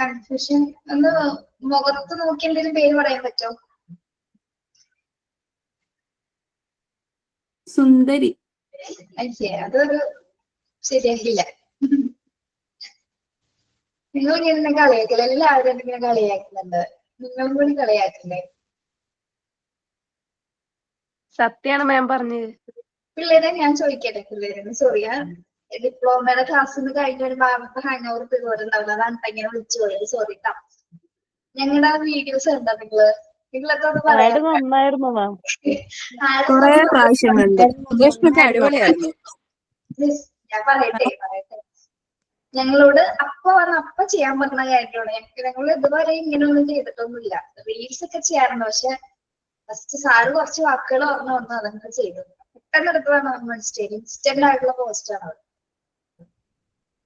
Confusion ഒന്ന് മുഖത്ത് നോക്കി എന്തെങ്കിലും പേര് പറയാൻ പറ്റോ? സുന്ദരി. അതൊരു ശരിയാക്കില്ല. നിങ്ങൾ ഇങ്ങനെ കളിയാക്കില്ല, എല്ലാവരും എന്തെങ്കിലും കളിയാക്കുന്നുണ്ട്, നിങ്ങളും കൂടി കളിയാക്കില്ലേ? സത്യാണ് മാം പറഞ്ഞത്. പിള്ളേരെ ഞാൻ ചോദിക്കട്ടെ, പിള്ളേരെ സോറി, ഡിപ്ലോമയുടെ ക്ലാസ്സിൽ നിന്ന് കഴിഞ്ഞ ഒരു ഭാഗത്ത് ഹാങ് ഓവർ ഇതുപോലുണ്ടാവില്ല, അതാണ് ഇങ്ങനെ വിളിച്ചു പോയത്, സോറി ട്ടാ. ഞങ്ങളുടെ വീഡിയോസ് എന്താ നിങ്ങളൊക്കെ ഒന്ന് പറയാം. നന്നായിരുന്നു മാം. കുറെ പ്രാവശ്യം കണ്ടു. അടിപൊളിയായിരുന്നു. ഞാൻ പറയട്ടെ. ഞങ്ങളോട് അപ്പ ചെയ്യാൻ പറഞ്ഞ കാര്യമാണ്. ഞങ്ങൾ ഇതുവരെ ഇങ്ങനെയൊന്നും ചെയ്തിട്ടൊന്നുമില്ല. റീൽസ് ഒക്കെ ചെയ്യാറുണ്ട്, പക്ഷെ ഫസ്റ്റ് സാറ് കുറച്ച് വാക്കുകൾ പറഞ്ഞു വന്നു, അതൊക്കെ ചെയ്തു. പെട്ടെന്ന് എടുത്തതാണ് മനസ്സിലായി. ഇൻസ്റ്റന്റ് ആയിട്ടുള്ള പോസ്റ്റാണ് അത്.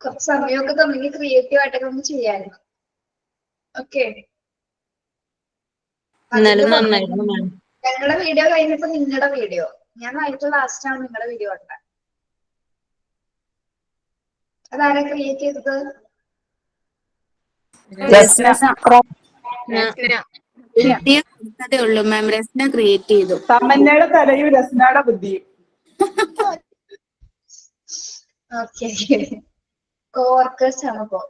കുറച്ച് സമയമൊക്കെ തമ്മിൽ ക്രിയേറ്റീവ് ആയിട്ടൊക്കെ ഒന്ന് ചെയ്യായിരുന്നു. ഓക്കെ, ഞങ്ങളുടെ വീഡിയോ കഴിഞ്ഞപ്പോ നിങ്ങളുടെ വീഡിയോ, ഞാൻ ഏറ്റവും ലാസ്റ്റ് ആണ് നിങ്ങളുടെ വീഡിയോ കണ്ടത്. അതാരാ ക്രിയേറ്റ് ചെയ്തത്? ഉള്ളൂ മാം, രസ്ന ക്രിയേറ്റ് ചെയ്തു. തമന്നയുടെ തലയും രസ്നയുടെ ബുദ്ധിയും. ഓക്കെ, കോവർക്കേഴ്സ് ആണ് ഇപ്പോ.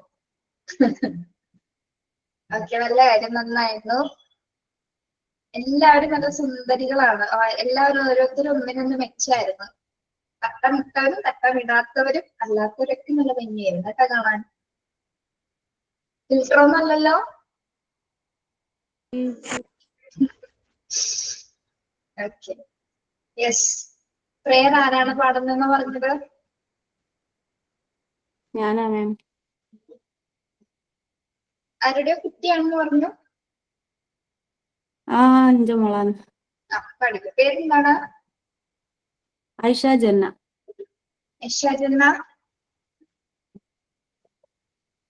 ഓക്കെ, നല്ല കാര്യം, നന്നായിരുന്നു. എല്ലാവരും നല്ല സുന്ദരികളാണ്. എല്ലാവരും ഓരോരുത്തരും ഒന്നിനൊന്ന് മെച്ചായിരുന്നു. തട്ടമിട്ടവരും തട്ടമിടാത്തവരും അല്ലാത്തവരൊക്കെ നല്ല ഭംഗിയായിരുന്നു കേട്ടോ കാണാൻ. ഫിൽറ്ററൊന്നും അല്ലല്ലോ. Okay, yes. പ്രേയർ ആരാണ് പാടുന്നതെന്ന് പറഞ്ഞത്? ഞാനാ മാം. ആരുടെയോ കുട്ടിയാണെന്ന് പറഞ്ഞു. എന്റെ മോളാണ്. പഠിക്കും. പേരെന്താണ്? ഐഷ ജന്ന. ജന്ന.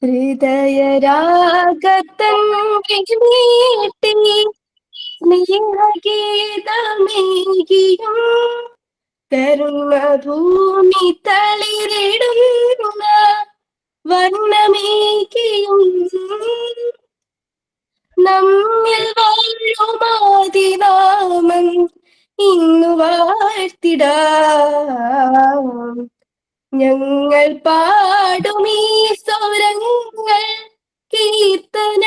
ഹൃദയരാഗത്തൻ സ്നേഹഗീതമേകിയും തരുണ ഭൂമി തളിരിടുന്ന വർണ്ണമേകിയും നമ്മിൽ വാഴുമാതിനാമം ഇന്നു വാഴ്ത്തിടാം. ഞങ്ങൾ പാടുമീ സ്വരങ്ങൾ കീർത്തനങ്ങളാകണേ,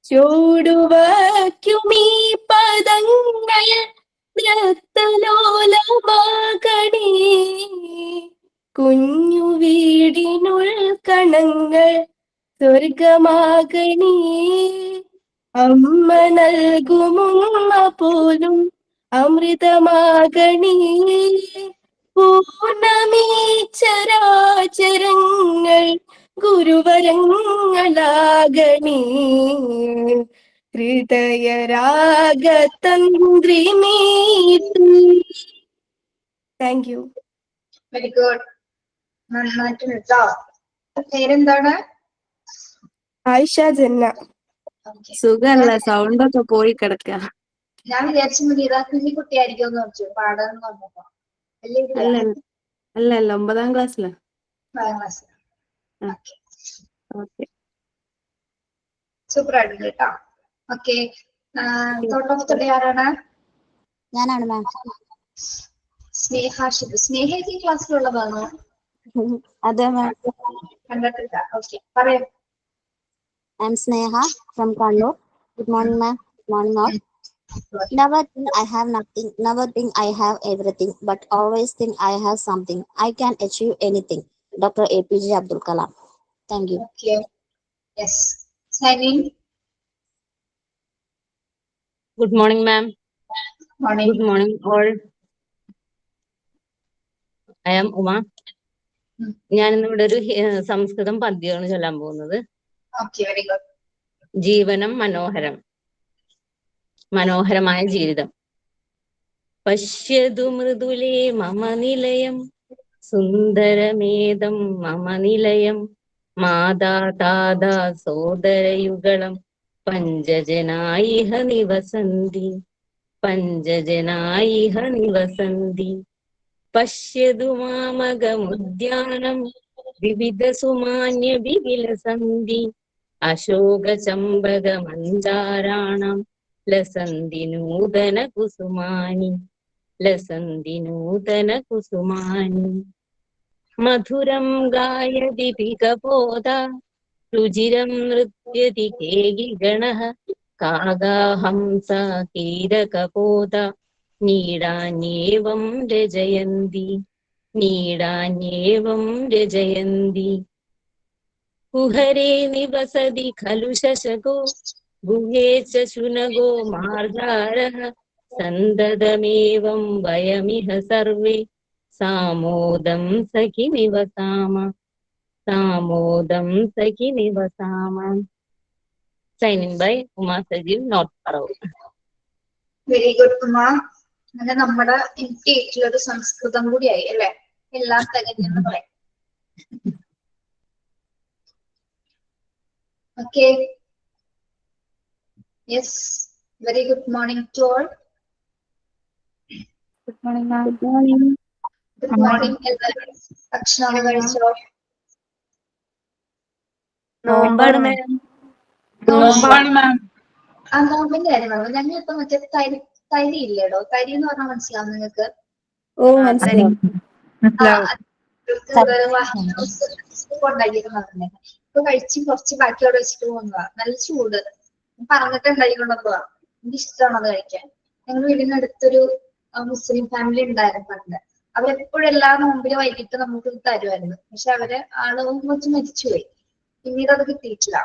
ചൂടുവയ്ക്കുമീ പദങ്ങൾ നൃത്തലോലമാകണേ. കുഞ്ഞു വീടിനുൾക്കണങ്ങൾ സ്വർഗമാകണേ. അമ്മ നൽകുമുമ്മ പോലും അമൃതമാകണേ. പൂർണ്ണമീ ചരാചരങ്ങൾ ഗുരുവരങ്ങളാകണേ. ഹൃദയരാഗതന്ത്രിമീട്ടും. Thank you. വെരി ഗുഡ്, നന്നായിട്ട് കേട്ടോ. പേരെന്താണ്? ആയിഷ ജന്ന. സുഖല്ല, സൗണ്ട് ഒക്കെ പോയി കിടക്ക. ഞാൻ വിചാരിച്ചു ഗീതാക്കുഞ്ഞി കുട്ടിയായിരിക്കും എന്ന് വെച്ചു പാടാന്ന് പറഞ്ഞപ്പോ. അല്ല 9ാം ക്ലാസ്സിലാ. 9ാം ക്ലാസ്സിൽ. സൂപ്പർ ആയിട്ടുണ്ട് കേട്ടോ. Okay, thought of the day ആരാണ്? ഞാനാണ് മാം. സ്നേഹ. സ്നേഹ ഈ ക്ലാസ്സിലുള്ളതാണോ? അതെ മാം. കണ്ടിട്ടില്ല. ഓക്കെ, പറയാം. I M Sneha from Kannur. Good morning ma'am. Good morning all. Never think I have nothing, never think I have everything, but always think I have something. I can achieve anything. Dr. APJ Abdul Kalam. Thank you. Okay. Yes. Signing. Good morning, ma'am. Morning. Good morning, all. I am Uma. ഞാൻ ഇന്നിവിടെ ഒരു സംസ്കൃതം പദ്യമാണ് ചൊല്ലാൻ പോകുന്നത്. Okay, very good. ജീവനം മനോഹരം. മനോഹരമായ ജീവിതം. പശ്യതു മൃദുലേ മമ നിലയം, സുന്ദരമേദം മമ നിലയം, മാതാ താതാ സോദരയുഗളം, പഞ്ചജനായിഹ നിവസന്തി, പഞ്ചജനായിഹ നിവസന്തി. പശ്യതു മാമകമുദ്യാനം വിവിധ സുമാന്യ വിവിലസന്തി അശോക ചമ്പക മഞ്ചാരാണം ലസന്തി നൂതന കുസുമാനി ലസന്തി നൂതന കുസുമാനി മധുരം ഗായതി പികപോത രുചിരം നൃത്യതി കേകി ഗണഃ കാഗാഹംസ കീരകപോത നീടാന്യേവം രജയന്തി നീടാന്യേവം രജയന്തി കുഹരേ നിവസതി ഖലു ശശകോ ഗുഹേ ച ശുനഗോ മാർജാരഃ സന്തതമേവം വയമിഹ സർവേ സാമോദം സഖി നിവസാമ സാമോദം സഖി നിവസാമ. Signing by Uma Sajeev, north Paravur. Very good Uma. അങ്ങനെ നമ്മുടെ ഇന്ത്യയിലൊരു സംസ്കൃതം കൂടിയായി അല്ലെ, എല്ലാം തികഞ്ഞെന്ന് പറയാം. Okay, yes, very good morning to all. Good morning ma'am. Good morning എല്ലാവരും. ഭക്ഷണം കഴിച്ചോ? നോമ്പാണ് മാം. നോമ്പാണ് മാം. ആ നോമ്പിന്റെ കാര്യം പറഞ്ഞു. ഞങ്ങൾ ഇപ്പൊ മറ്റേ തരി ഇല്ലേടോ, തരി എന്ന് പറഞ്ഞാൽ മനസ്സിലാവും നിങ്ങൾക്ക്? ഓ മനസ്സിലാവും. ഉണ്ടാക്കിയിട്ടുണ്ടായിരുന്നേ. ഇപ്പൊ കഴിച്ച് കുറച്ച് ബാക്കി അവിടെ വെച്ചിട്ട് പോകുന്നതാ. നല്ല ചൂട്, പറഞ്ഞിട്ട് ഉണ്ടാക്കിക്കൊണ്ടുവന്നതാ. എനിക്ക് ഇഷ്ടമാണ് അത് കഴിക്കാൻ. ഞങ്ങൾ വീടിന് അടുത്തൊരു മുസ്ലിം ഫാമിലി ഉണ്ടായിരുന്നു പണ്ട്. അവരെപ്പോഴും എല്ലാ നോമ്പിലും വൈകിട്ട് നമുക്ക് തരുമായിരുന്നു. പക്ഷെ ആള് വെച്ച് മരിച്ചുപോയി. പിന്നീട് അത് കിട്ടിയിട്ടില്ല.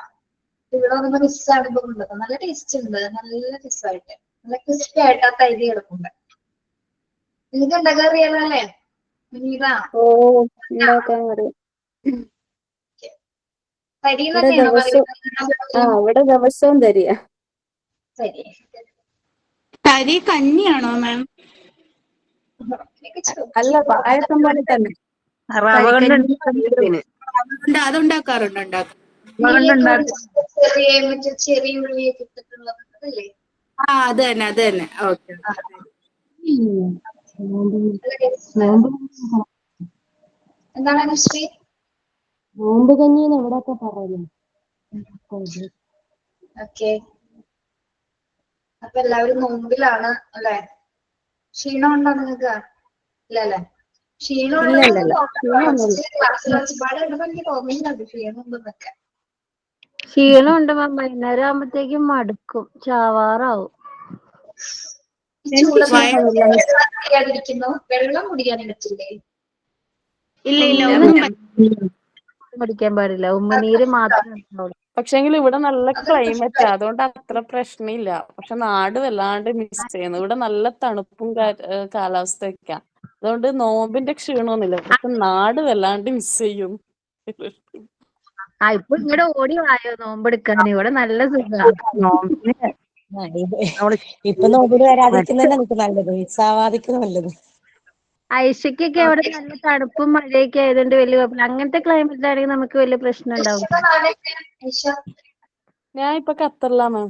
ഇവിടെ വന്നപ്പോ മിസ്സാണ് ഇപ്പൊ കൊണ്ടത്. നല്ല ടേസ്റ്റ് ഉണ്ട്, നല്ല രസമായിട്ട്, നല്ല ക്രിസ്പി ആയിട്ട് ആ തൈര് കിടക്കുന്നുണ്ട്. നിങ്ങൾക്ക് ഉണ്ടാക്കാൻ അറിയാലോ പിന്നീട് ഓ ഉണ്ടാക്കാൻ അറിയാം. തരി ഇവിടെ തന്നെയാണോ ഇവിടെ ദിവസവും തരിക. തരി തരി കഞ്ഞിയാണോ മാം? അല്ല, പായസം പോലെ തന്നെ. അതുണ്ടാക്കാറുണ്ട്. ചെറിയ മറ്റേ ചെറിയ ഉള്ളിയൊക്കെ ഇട്ടിട്ടുള്ളത് അതല്ലേ? അത് തന്നെ. ഓക്കെ. എന്താണ് അനുശ്രീ? നോമ്പ് കഞ്ഞിന്ന് എവിടെയൊക്കെ പറയുന്നു. ഓക്കെ, അപ്പൊ എല്ലാവരും നോമ്പിലാണ് അല്ലെ? ക്ഷീണം ഉണ്ടോ നിങ്ങൾക്ക്? ഇല്ലല്ലേ? ക്ഷീണം ക്ലാസ്സിൽ ഒരുപാട് ഉണ്ടെന്ന് എനിക്ക് തോന്നുന്നുണ്ട്. ക്ഷീണം ഉണ്ടെന്നൊക്കെ. ക്ഷീണമുണ്ട് മാം. വൈകുന്നേരം ആകുമ്പോഴത്തേക്കും മടുക്കും, ചാവാറാവും. ചൂടിരിക്കുന്നു. വെള്ളം കുടിക്കാൻ പറ്റില്ലേ? ഇല്ല കുടിക്കാൻ പാടില്ല, ഉമ്മനീര് മാത്രമേ ഉണ്ടാവുള്ളൂ. പക്ഷെങ്കിൽ ഇവിടെ നല്ല ക്ലൈമറ്റാ, അതുകൊണ്ട് അത്ര പ്രശ്നമില്ല. പക്ഷെ നാട് വല്ലാണ്ട് മിസ് ചെയ്യുന്നു. ഇവിടെ നല്ല തണുപ്പും കാലാവസ്ഥയൊക്കെയാ. അതുകൊണ്ട് നോമ്പിന്റെ ക്ഷീണമൊന്നുമില്ല. പക്ഷെ നാട് വല്ലാണ്ട് മിസ് ചെയ്യും. ഇപ്പൊ ഇങ്ങടെ ഓടി വായോ നോമ്പെടുക്കാൻ. ഇവിടെ നല്ല സുഖമാണ്. ഇപ്പൊ നോമ്പിന് വരാതിരിക്കുന്നതന്നെ നമുക്ക് നല്ലത്, മിസ്സാവാതിരിക്കുന്നത് നല്ലത്. ഐഷയ്ക്കൊക്കെ അവിടെ നല്ല തണുപ്പും മഴയൊക്കെ ആയതുകൊണ്ട് വലിയ കുഴപ്പമില്ല. അങ്ങനത്തെ ക്ലൈമറ്റിലാണെങ്കിൽ നമുക്ക് വലിയ പ്രശ്നം ഉണ്ടാവും. ഞാൻ ഇപ്പൊ ഖത്തറിലാ മാം.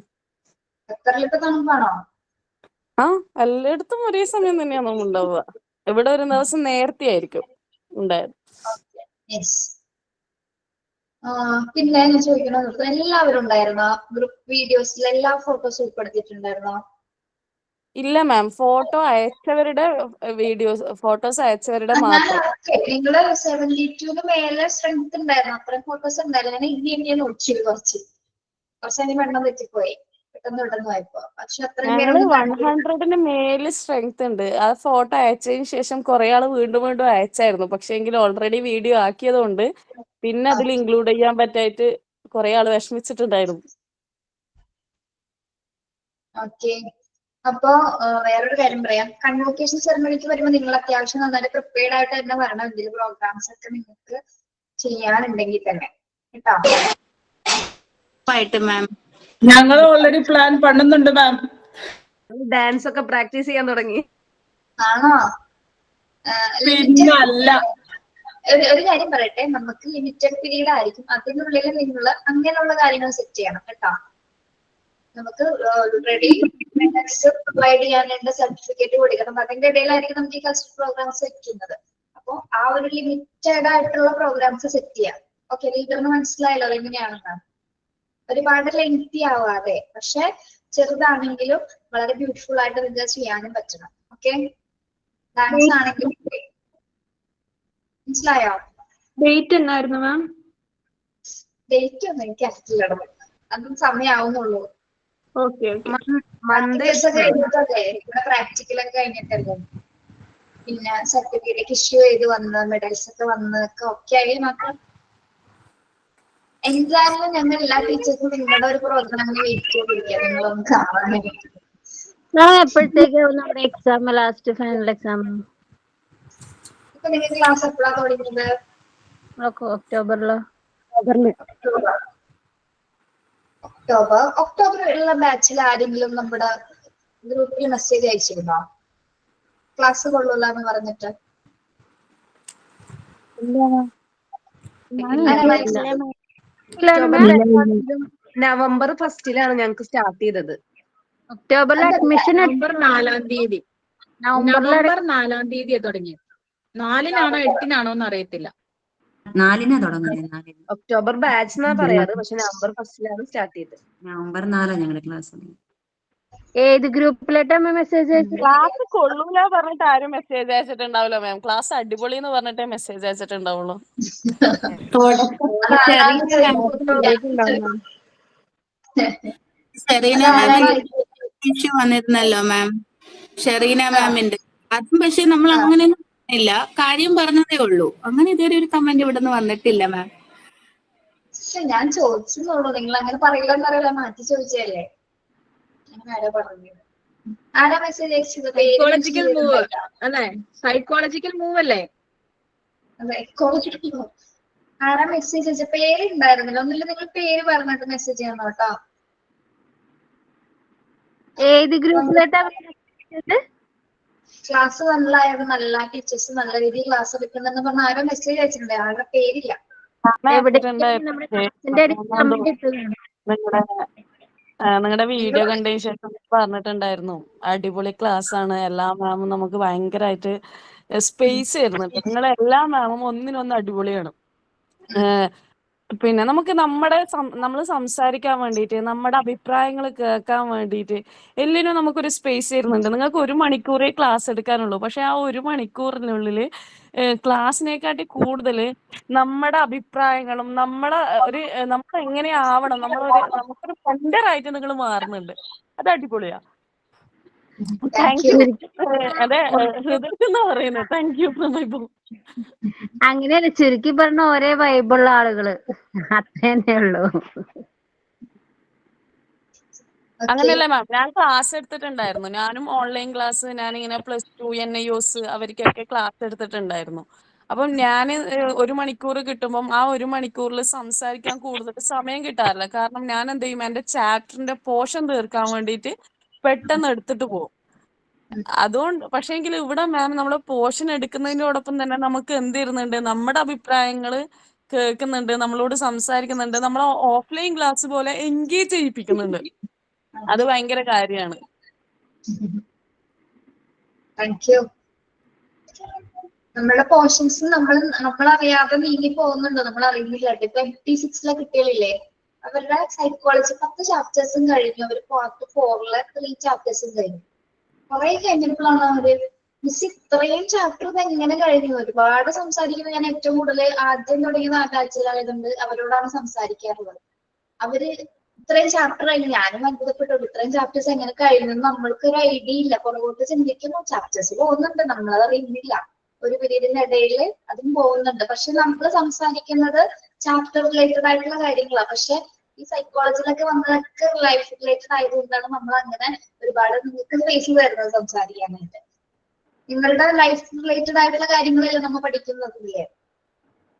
ഖത്തറിലിപ്പോ തണുപ്പാണോ? എല്ലായിടത്തും ഒരേ സമയം തന്നെയാണ് ഉണ്ടാവുക. ഇവിടെ ഒരു ദിവസം നേരത്തെ ആയിരിക്കും ഉണ്ടായത്. പിന്നെ ഞാൻ ചോദിക്കണത്, എല്ലാവരും ഉണ്ടായിരുന്നോ ഗ്രൂപ്പ് വീഡിയോസിൽ? എല്ലാ ഫോട്ടോസും ഉൾപ്പെടുത്തിയിട്ടുണ്ടായിരുന്നോ? ഇല്ല മാം, ഫോട്ടോ അയച്ചവരുടെ ഫോട്ടോസ് അയച്ചവരുടെ മാത്രം. നിങ്ങള് 72 മേലെ സ്ട്രെങ്ത് ഉണ്ടായിരുന്നു, അത്രയും ഫോട്ടോസ് ഉണ്ടായിരുന്നു. ഞാൻ ഇങ്ങനെ നോക്കിയത് കുറച്ച് അതിന് വെണ്ണം തെറ്റിപ്പോയി, പെട്ടെന്ന് പോയപ്പോ. പക്ഷെ അത്രയും ഞങ്ങള് 100 മേല് സ്ട്രെങ്ത് ഉണ്ട്. ആ ഫോട്ടോ അയച്ചതിന് ശേഷം കുറെ ആള് വീണ്ടും അയച്ചായിരുന്നു. പക്ഷെ എങ്കിൽ ഓൾറെഡി വീഡിയോ ആക്കിയത് കൊണ്ട് പിന്നെ അതിൽ ഇൻക്ലൂഡ് ചെയ്യാൻ പറ്റായിട്ട് കുറെ ആള് വിഷമിച്ചിട്ടുണ്ടായിരുന്നു. ഓക്കെ, അപ്പൊ വേറൊരു കാര്യം പറയാം. കൺവോക്കേഷൻ സെറമണിക്ക് വരുമ്പോൾ നിങ്ങൾ അത്യാവശ്യം നന്നായിട്ട് പ്രിപ്പയർഡ് ആയിട്ട് തന്നെ വരണം. എന്തെങ്കിലും പ്രോഗ്രാംസ് ഒക്കെ നിങ്ങൾക്ക് ചെയ്യാനുണ്ടെങ്കിൽ തന്നെ കേട്ടോ. മാം, ഞങ്ങൾ ഓൾറെഡി പ്ലാൻ പണ്ണുന്നുണ്ട് മാം. ഡാൻസ് ഒക്കെ പ്രാക്ടീസ് ചെയ്യാൻ തുടങ്ങി. ആണോ? പിന്നല്ല, ഒരു കാര്യം പറയട്ടെ, നമുക്ക് ലിമിറ്റഡ് പീരീഡ് ആയിരിക്കും. അതിനുള്ളിൽ നിങ്ങൾ അങ്ങനെയുള്ള കാര്യങ്ങൾ സെറ്റ് ചെയ്യണം കേട്ടോ. നമുക്ക് ഓൾറെഡി പ്രൊവൈഡ് ചെയ്യാനുള്ള സർട്ടിഫിക്കറ്റ് കൊടുക്കണം. അതിന്റെ ഇടയിലായിരിക്കും നമുക്ക് ഈ കൾച്ചറൽ പ്രോഗ്രാംസ് വെക്കുന്നത്. അപ്പൊ ആ ഒരു ലിമിറ്റഡ് ആയിട്ടുള്ള പ്രോഗ്രാംസ് സെറ്റ് ചെയ്യാം. ഓക്കെ, ലീഡറിന് മനസ്സിലായല്ലോ എങ്ങനെയാണെന്ന്. ഒരുപാട് ലെങ്തി ആവാതെ, പക്ഷെ ചെറുതാണെങ്കിലും വളരെ ബ്യൂട്ടിഫുൾ ആയിട്ട് നിങ്ങൾക്ക് ചെയ്യാനും പറ്റണം. ഓക്കെ, ഡാൻസ് ആണെങ്കിലും മനസ്സിലായോ? ഡേറ്റ് എന്നായിരുന്നു മാം? ഡേറ്റ് ഒന്നും എനിക്ക് അറിയില്ല, അതും സമയമാവുന്നുള്ളൂ. ഓക്കെ കഴിഞ്ഞിട്ടല്ലേ ഇവിടെ പ്രാക്ടിക്കലൊക്കെ കഴിഞ്ഞിട്ടല്ലേ, പിന്നെ സർട്ടിഫിക്കറ്റ് ഇഷ്യൂ ചെയ്ത് വന്ന് മെഡൽസ് ഒക്കെ വന്ന് ഒക്കെ ആയി മാത്രം. എന്തായാലും ഞങ്ങൾ എല്ലാ ടീച്ചേഴ്സും നിങ്ങളുടെ ഒരു പ്രോഗ്രാമിന് വെയിറ്റ് ചെയ്തിരിക്കുക, നിങ്ങളൊന്ന് കാണാൻ വേണ്ടിട്ട്. എപ്പോഴത്തേക്കാണ് നമ്മുടെ എക്സാം, ലാസ്റ്റ് ഫൈനൽ എക്സാം? ഇപ്പൊ നിങ്ങൾക്ക് ക്ലാസ് എപ്പോഴാണ് തുടങ്ങിയത്? ഒക്ടോബറിലോ? ഒക്ടോബറിലുള്ള ബാച്ചിൽ ആരെങ്കിലും നമ്മുടെ ഗ്രൂപ്പിൽ മെസ്സേജ് അയച്ചിരുന്നോ ക്ലാസ് കൊള്ളൂല എന്ന് പറഞ്ഞിട്ട്? നവംബർ 1 ഞങ്ങൾക്ക് സ്റ്റാർട്ട് ചെയ്തത്. ഒക്ടോബറിൽ അഡ്മിഷൻ നവംബർ 4 തീയതി. നവംബർ 4 തീയതിയാണ് തുടങ്ങിയത്. 4-നാണോ 8-നാണോ എന്ന് അറിയത്തില്ല. 4 തുടങ്ങുന്നത്. ഒക്ടോബർ ബാച്ച് എന്നാ പറയാറ്, പക്ഷെ നവംബർ 1 സ്റ്റാർട്ട് ചെയ്തത്. നവംബർ 4 ഞങ്ങളുടെ ക്ലാസ്. ഏത് ഗ്രൂപ്പിലോട്ടാ മെസ്സേജ് അയച്ചത്? ക്ലാസ് കൊള്ളൂല പറഞ്ഞിട്ട് ആരും മെസ്സേജ് അയച്ചിട്ടുണ്ടാവില്ല മാം. ക്ലാസ് അടിപൊളി എന്ന് പറഞ്ഞിട്ടേ മെസ്സേജ് അയച്ചിട്ടുണ്ടാവുള്ളൂ. ഷെറീന മാമിന്റെ ഇഷ്യൂ വന്നിരുന്നല്ലോ മാം, ഷെറീന മാമിന്റെ. അതും പക്ഷെ നമ്മൾ അങ്ങനെയൊന്നും ഇല്ല, കാര്യം പറഞ്ഞതേ ഉള്ളൂ. അങ്ങനെ ഇതുവരെ ഒരു കമന്റ് ഇവിടെ നിന്ന് വന്നിട്ടില്ല മാം. ഞാൻ ചോദിച്ചെന്നുള്ളൂ, നിങ്ങൾ അങ്ങനെ പറയില്ലെന്ന് അറിയില്ല, മാറ്റി ചോദിച്ചല്ലേ. ആരാ മെസ്സേജ് അയച്ചത്? സൈക്കോളജിക്കൽ മൂവ് അല്ലേ? സൈക്കോളജിക്കൽ മൂവ് അല്ലേ? Psychological move. ആരാ മെസ്സേജ് അയച്ച? പേരുണ്ടായിരുന്നില്ല. ഒന്നില്ല, നിങ്ങൾ പേര് പറഞ്ഞിട്ട് മെസ്സേജ് ചെയ്യണം കേട്ടോ. ഏത് ഗ്രൂപ്പിലോട്ടാ? ക്ലാസ് നല്ലതായത്, നല്ല ടീച്ചേഴ്സ് നല്ല രീതിയിൽ ക്ലാസ് എടുക്കുന്നെന്ന് പറഞ്ഞ ആരോ മെസ്സേജ് അയച്ചിട്ടുണ്ട്. ആരുടെ പേരില്ല. നിങ്ങളുടെ വീഡിയോ കണ്ടതിന് ശേഷം പറഞ്ഞിട്ടുണ്ടായിരുന്നു അടിപൊളി ക്ലാസ് ആണ്, എല്ലാ മാമും നമുക്ക് ഭയങ്കരമായിട്ട് സ്പേസ് തരുന്നുണ്ട്, നിങ്ങളെ എല്ലാ മാമും ഒന്നിനൊന്ന് അടിപൊളിയാണ്. പിന്നെ നമുക്ക് നമ്മൾ സംസാരിക്കാൻ വേണ്ടിയിട്ട്, നമ്മുടെ അഭിപ്രായങ്ങൾ കേൾക്കാൻ വേണ്ടിയിട്ട് എല്ലാത്തിനും നമുക്കൊരു സ്പേസ് തരുന്നുണ്ട്. നിങ്ങൾക്ക് 1 മണിക്കൂറേ ക്ലാസ് എടുക്കാനുള്ളൂ, പക്ഷെ ആ 1 മണിക്കൂറിനുള്ളിൽ ക്ലാസ്സിനെക്കാട്ടി കൂടുതൽ നമ്മുടെ അഭിപ്രായങ്ങളും നമ്മൾ എങ്ങനെയാവണം, നമുക്കൊരു ഫ്രണ്ടറായിട്ട് നിങ്ങൾ മാറുന്നുണ്ട്. അത് അടിപൊളിയാ. Thank you. അതെ, ഹൃദയത്തിന്ന് പറയുന്നത് താങ്ക് യു. അങ്ങനെയല്ല, ചുരുക്കി പറഞ്ഞ ഒരേ വൈബുള്ള ആളുകള്, അത്രേ ഉള്ളൂ. അങ്ങനെയല്ലേ മാം, ഞാൻ ക്ലാസ് എടുത്തിട്ടുണ്ടായിരുന്നു. ഞാനും ഓൺലൈൻ ക്ലാസ്, ഞാനിങ്ങനെ +2 NIOS അവർക്കൊക്കെ ക്ലാസ് എടുത്തിട്ടുണ്ടായിരുന്നു. അപ്പം ഞാൻ 1 മണിക്കൂർ കിട്ടുമ്പം ആ 1 മണിക്കൂറിൽ സംസാരിക്കാൻ കൂടുതൽ സമയം കിട്ടാറില്ല. കാരണം ഞാൻ എന്ത് ചെയ്യും, എൻ്റെ ചാപ്റ്ററിന്റെ പോർഷൻ തീർക്കാൻ വേണ്ടിയിട്ട് പെട്ടെന്ന് എടുത്തിട്ട് പോകും. അതുകൊണ്ട് പക്ഷേങ്കിൽ ഇവിടെ മാം നമ്മൾ പോർഷൻ എടുക്കുന്നതിനോടൊപ്പം തന്നെ നമുക്ക് എന്ത് ചെയ്യുന്നുണ്ട്, നമ്മുടെ അഭിപ്രായങ്ങൾ കേൾക്കുന്നുണ്ട്, നമ്മളോട് സംസാരിക്കുന്നുണ്ട്, നമ്മൾ ഓഫ്ലൈൻ ക്ലാസ് പോലെ എൻഗേജ് ചെയ്യിപ്പിക്കുന്നുണ്ട്. അത് ഭയങ്കര കാര്യമാണ്. Thank you. നമ്മുടെ പോർഷൻസ് നമ്മളറിയാതെ നീങ്ങി പോകുന്നുണ്ടോ, നമ്മൾ അറിയുന്നില്ല. ഇപ്പൊ MT6 കുട്ടികളില്ലേ, അവരുടെ സൈക്കോളജി 10 ചാപ്റ്റേഴ്സും കഴിഞ്ഞു. അവർ പാർട്ട് 4 3 ചാപ്റ്റേഴ്സും കഴിഞ്ഞു. കുറെ കഴിഞ്ഞപ്പോഴാണ് അവര് മിസ് ഇത്രയും ചാപ്റ്റർ ഇത് എങ്ങനെ കഴിഞ്ഞു. ഒരുപാട് സംസാരിക്കുന്നത് ഞാൻ ഏറ്റവും കൂടുതൽ ആദ്യം തുടങ്ങിയ 4 ആഴ്ചകളായതുകൊണ്ട് അവരോടാണ് സംസാരിക്കാറുള്ളത്. അവര് ഇത്രയും ചാപ്റ്റർ കഴിഞ്ഞു, ഞാനും അത്ഭുതപ്പെട്ടു. ഇത്രയും ചാപ്റ്റേഴ്സ് എങ്ങനെ കഴിഞ്ഞു നമ്മൾക്കൊരു ഐഡിയ ഇല്ല. പുറകോട്ട് ചിന്തിക്കുന്നു, ചാപ്റ്റേഴ്സ് പോകുന്നുണ്ട്, നമ്മളത് അറിയുന്നില്ല. ഒരു പീരീഡിന്റെ ഇടയിൽ അതും പോകുന്നുണ്ട്. പക്ഷെ നമ്മൾ സംസാരിക്കുന്നത് ചാപ്റ്റർ റിലേറ്റഡ് ആയിട്ടുള്ള കാര്യങ്ങളാണ്. പക്ഷെ ഈ സൈക്കോളജിയിലൊക്കെ വന്നതൊക്കെ ലൈഫ് റിലേറ്റഡ് ആയതുകൊണ്ടാണ് നമ്മൾ അങ്ങനെ ഒരുപാട് നിങ്ങൾക്ക് സ്പേസ് വരുന്നത് സംസാരിക്കാനായിട്ട്. നിങ്ങളുടെ ലൈഫ് റിലേറ്റഡ് ആയിട്ടുള്ള കാര്യങ്ങളെല്ലാം നമ്മൾ പഠിക്കുന്നതില്ലേ,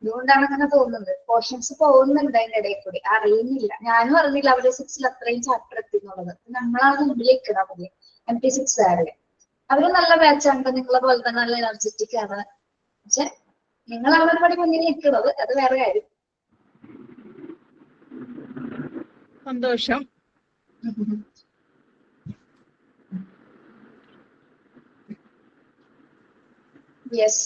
അതുകൊണ്ടാണ് അങ്ങനെ തോന്നുന്നത്. പോർഷൻസ് പോകുന്നുണ്ട് അതിന്റെ ഇടയിൽ കൂടി, അറിയുന്നില്ല. ഞാനും അറിഞ്ഞില്ല അവര് 6 അത്രയും ചാപ്റ്റർ എത്തി എന്നുള്ളത്. നമ്മളാണ് മുമ്പിലേക്ക് ഇടാൻ MT6 ആര്. അവര് നല്ല ബാച്ചാണ്, നിങ്ങളെ പോലെ തന്നെ നല്ല എനർജറ്റിക് ആണ്. പക്ഷെ നിങ്ങളാണ് ഒരുപാട് മുന്നിൽ നിൽക്കുന്നത്, അത് വേറെ കാര്യം. സന്തോഷം. യെസ്.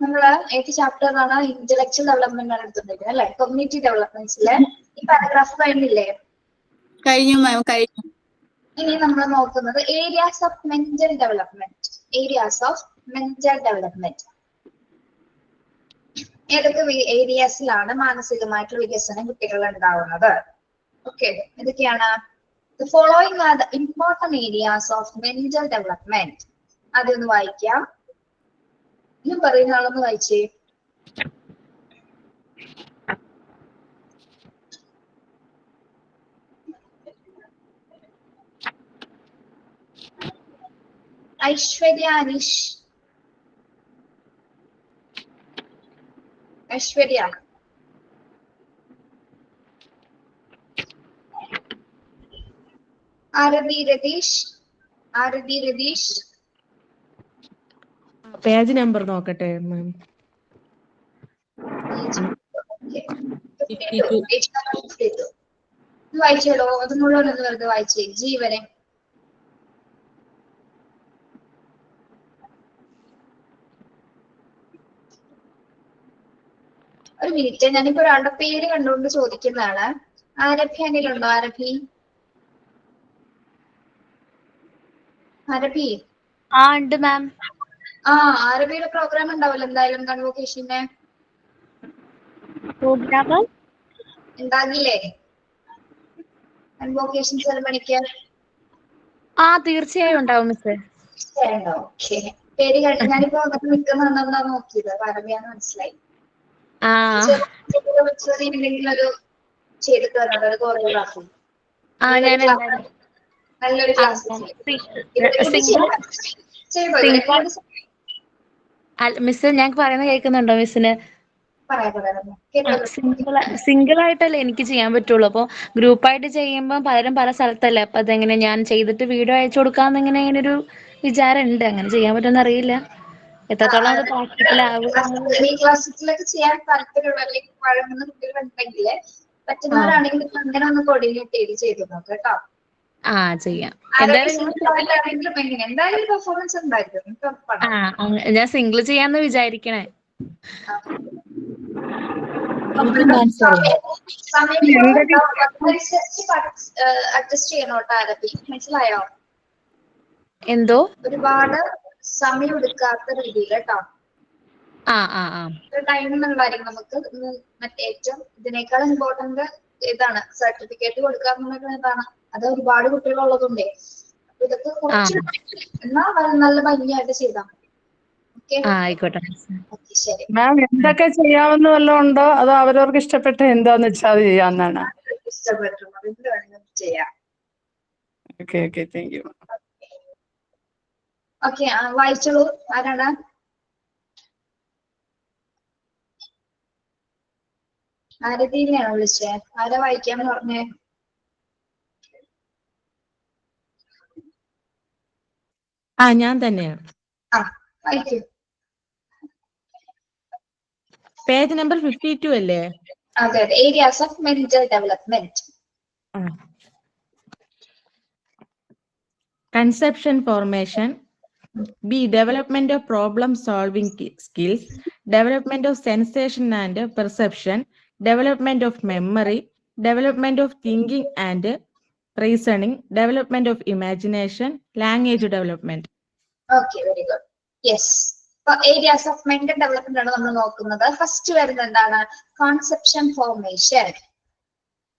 നമ്മള് ഏത് ചാപ്റ്ററിലാണ് ഇന്റലക്ച്വൽ ഡെവലപ്മെന്റ് ആണ് എടുത്തിട്ടുണ്ടെങ്കിൽ അല്ലെ, കോഗ്നിറ്റീവ് ഡെവലപ്മെന്റ്സിലെ ഈ പാരഗ്രാഫ് കഴിഞ്ഞില്ലേ? കഴിഞ്ഞു മാം, കഴിഞ്ഞു. ഇനി നമ്മൾ നോക്കുന്നത് areas of mental development. Areas of mental development ഏതൊക്കെ ഏരിയാസിലാണ് മാനസികമായിട്ടുള്ള വികസനം കുട്ടികൾ ഉണ്ടാവുന്നത്? ഓക്കെ, ഇതൊക്കെയാണ്. The following are the important areas of mental development. അതൊന്ന് വായിക്കാം. ഞാൻ പറയുന്ന ആളൊന്ന് വായിച്ചേ. ഐശ്വര്യ അനീഷ്. ഐശ്വര്യ. ആരതി രതീഷ്. ആരതി രതീഷ്. പേജ് നമ്പർ നോക്കട്ടെ മാം. വായിച്ചോളൂ, അത് മുഴുവൻ ഒന്ന് വെറുതെ വായിച്ചേ. ജീവനെ. ഒരു മിനിറ്റ്, ഞാനിപ്പോ ഒരാളുടെ പേര് കണ്ടുകൊണ്ട് ചോദിക്കുന്നതാണ്. ആരഭി അനിലുണ്ടോ? ആരഭി. ആരഭി. ആ ഉണ്ട് മാം. ആരഭിയുടെ പ്രോഗ്രാം ഉണ്ടാവില്ല എന്തായാലും കൺവോക്കേഷന്റെ പ്രോഗ്രാം ഉണ്ടാകില്ലേ കൺവോക്കേഷൻ സെറമണിക്ക്? തീർച്ചയായും ഉണ്ടാവും മിസ്. ഓക്കെ, പേര് ഞാനിപ്പോ അകത്ത് നിൽക്കുന്ന നോക്കിയത് അറബിയാന്ന് മനസ്സിലായി. എന്തെങ്കിലും ഒരു ചെയ്തിട്ട് വന്നത് ഒരു കോറിയോഗ്രാഫി നല്ലൊരു ക്ലാസ് മിസ്. ഞാൻ പറയുന്നത് കേൾക്കുന്നുണ്ടോ മിസ്സിന്? സിംഗിൾ ആയിട്ടല്ലേ എനിക്ക് ചെയ്യാൻ പറ്റുള്ളൂ. അപ്പൊ ഗ്രൂപ്പായിട്ട് ചെയ്യുമ്പോൾ പലരും പല സ്ഥലത്തല്ലേ. അപ്പൊ അതെങ്ങനെ ഞാൻ ചെയ്തിട്ട് വീഡിയോ അയച്ചു കൊടുക്കാന്ന് ഇങ്ങനെ ഒരു വിചാരം ഉണ്ട്. അങ്ങനെ ചെയ്യാൻ പറ്റുമെന്ന് അറിയില്ല. എത്രത്തോളം അത് പ്രാക്ടിക്കലാകും. ക്ലാസ്സിലൊക്കെ ചെയ്യാൻ താല്പര്യമുള്ള അല്ലെങ്കിൽ വഴങ്ങുന്ന കുട്ടികളുണ്ടെങ്കിൽ പറ്റുന്നവരാണെങ്കിൽ അങ്ങനെ ഒന്ന് കോർഡിനേറ്റ് ചെയ്ത് നോക്കാം കേട്ടോ. ചെയ്യാം. എന്തായാലും പെർഫോമൻസ് ഉണ്ടായിരിക്കും. ഞാൻ സിംഗിൾ ചെയ്യാന്ന് വിചാരിക്കണേ. അഡ്ജസ്റ്റ് ചെയ്യണോട്ടോ ആരബി, മനസ്സിലായോ? എന്തോ ഒരുപാട് സമയം എടുക്കാത്ത രീതിയിൽ കേട്ടോ. ടൈം ഉണ്ടായിരിക്കും നമുക്ക്. ഏറ്റവും ഇതിനേക്കാൾ ഇമ്പോർട്ടന്റ് ഇതാണ് സർട്ടിഫിക്കറ്റ് കൊടുക്കാന്നുള്ളത്. ഇതാണ് അത് ഒരുപാട് കുട്ടികളുള്ളതുകൊണ്ടേ. അപ്പൊ ഇതൊക്കെ കുറച്ച് എന്നാ നല്ല ഭംഗിയായിട്ട് ചെയ്താൽ മതി. ആയിക്കോട്ടെ. ശരി മാം, എന്തൊക്കെ ചെയ്യാവുന്ന വല്ലതും ഉണ്ടോ അതോ അവരവർക്ക് ഇഷ്ടപ്പെട്ട എന്താന്ന് വെച്ചാൽ അത് ചെയ്യാവുന്നതാണ്? ഇഷ്ടപ്പെട്ടു എന്ത് വേണമെങ്കിലും ചെയ്യാം. Okay, thank you. ഓക്കെ, വായിച്ചോളൂ. ആരാണ്? ആരതിനെയാണോ വിളിച്ചേ? ആരാ വായിക്കാന്ന് പറഞ്ഞേ? ഞാൻ തന്നെയാണ്. വായിക്കൂ. പേജ് നമ്പർ 52 അല്ലേ? അതെ, areas of mental development. Conception formation. B. Development of problem solving skills. Development of sensation and perception. Development of memory. Development of thinking and reasoning. Development of imagination. Language development. Okay, very good. Yes. Areas of mental development ആണ് നമ്മൾ നോക്കുന്നത്. First വരുന്നത് എന്താണ്? Concepcion formation.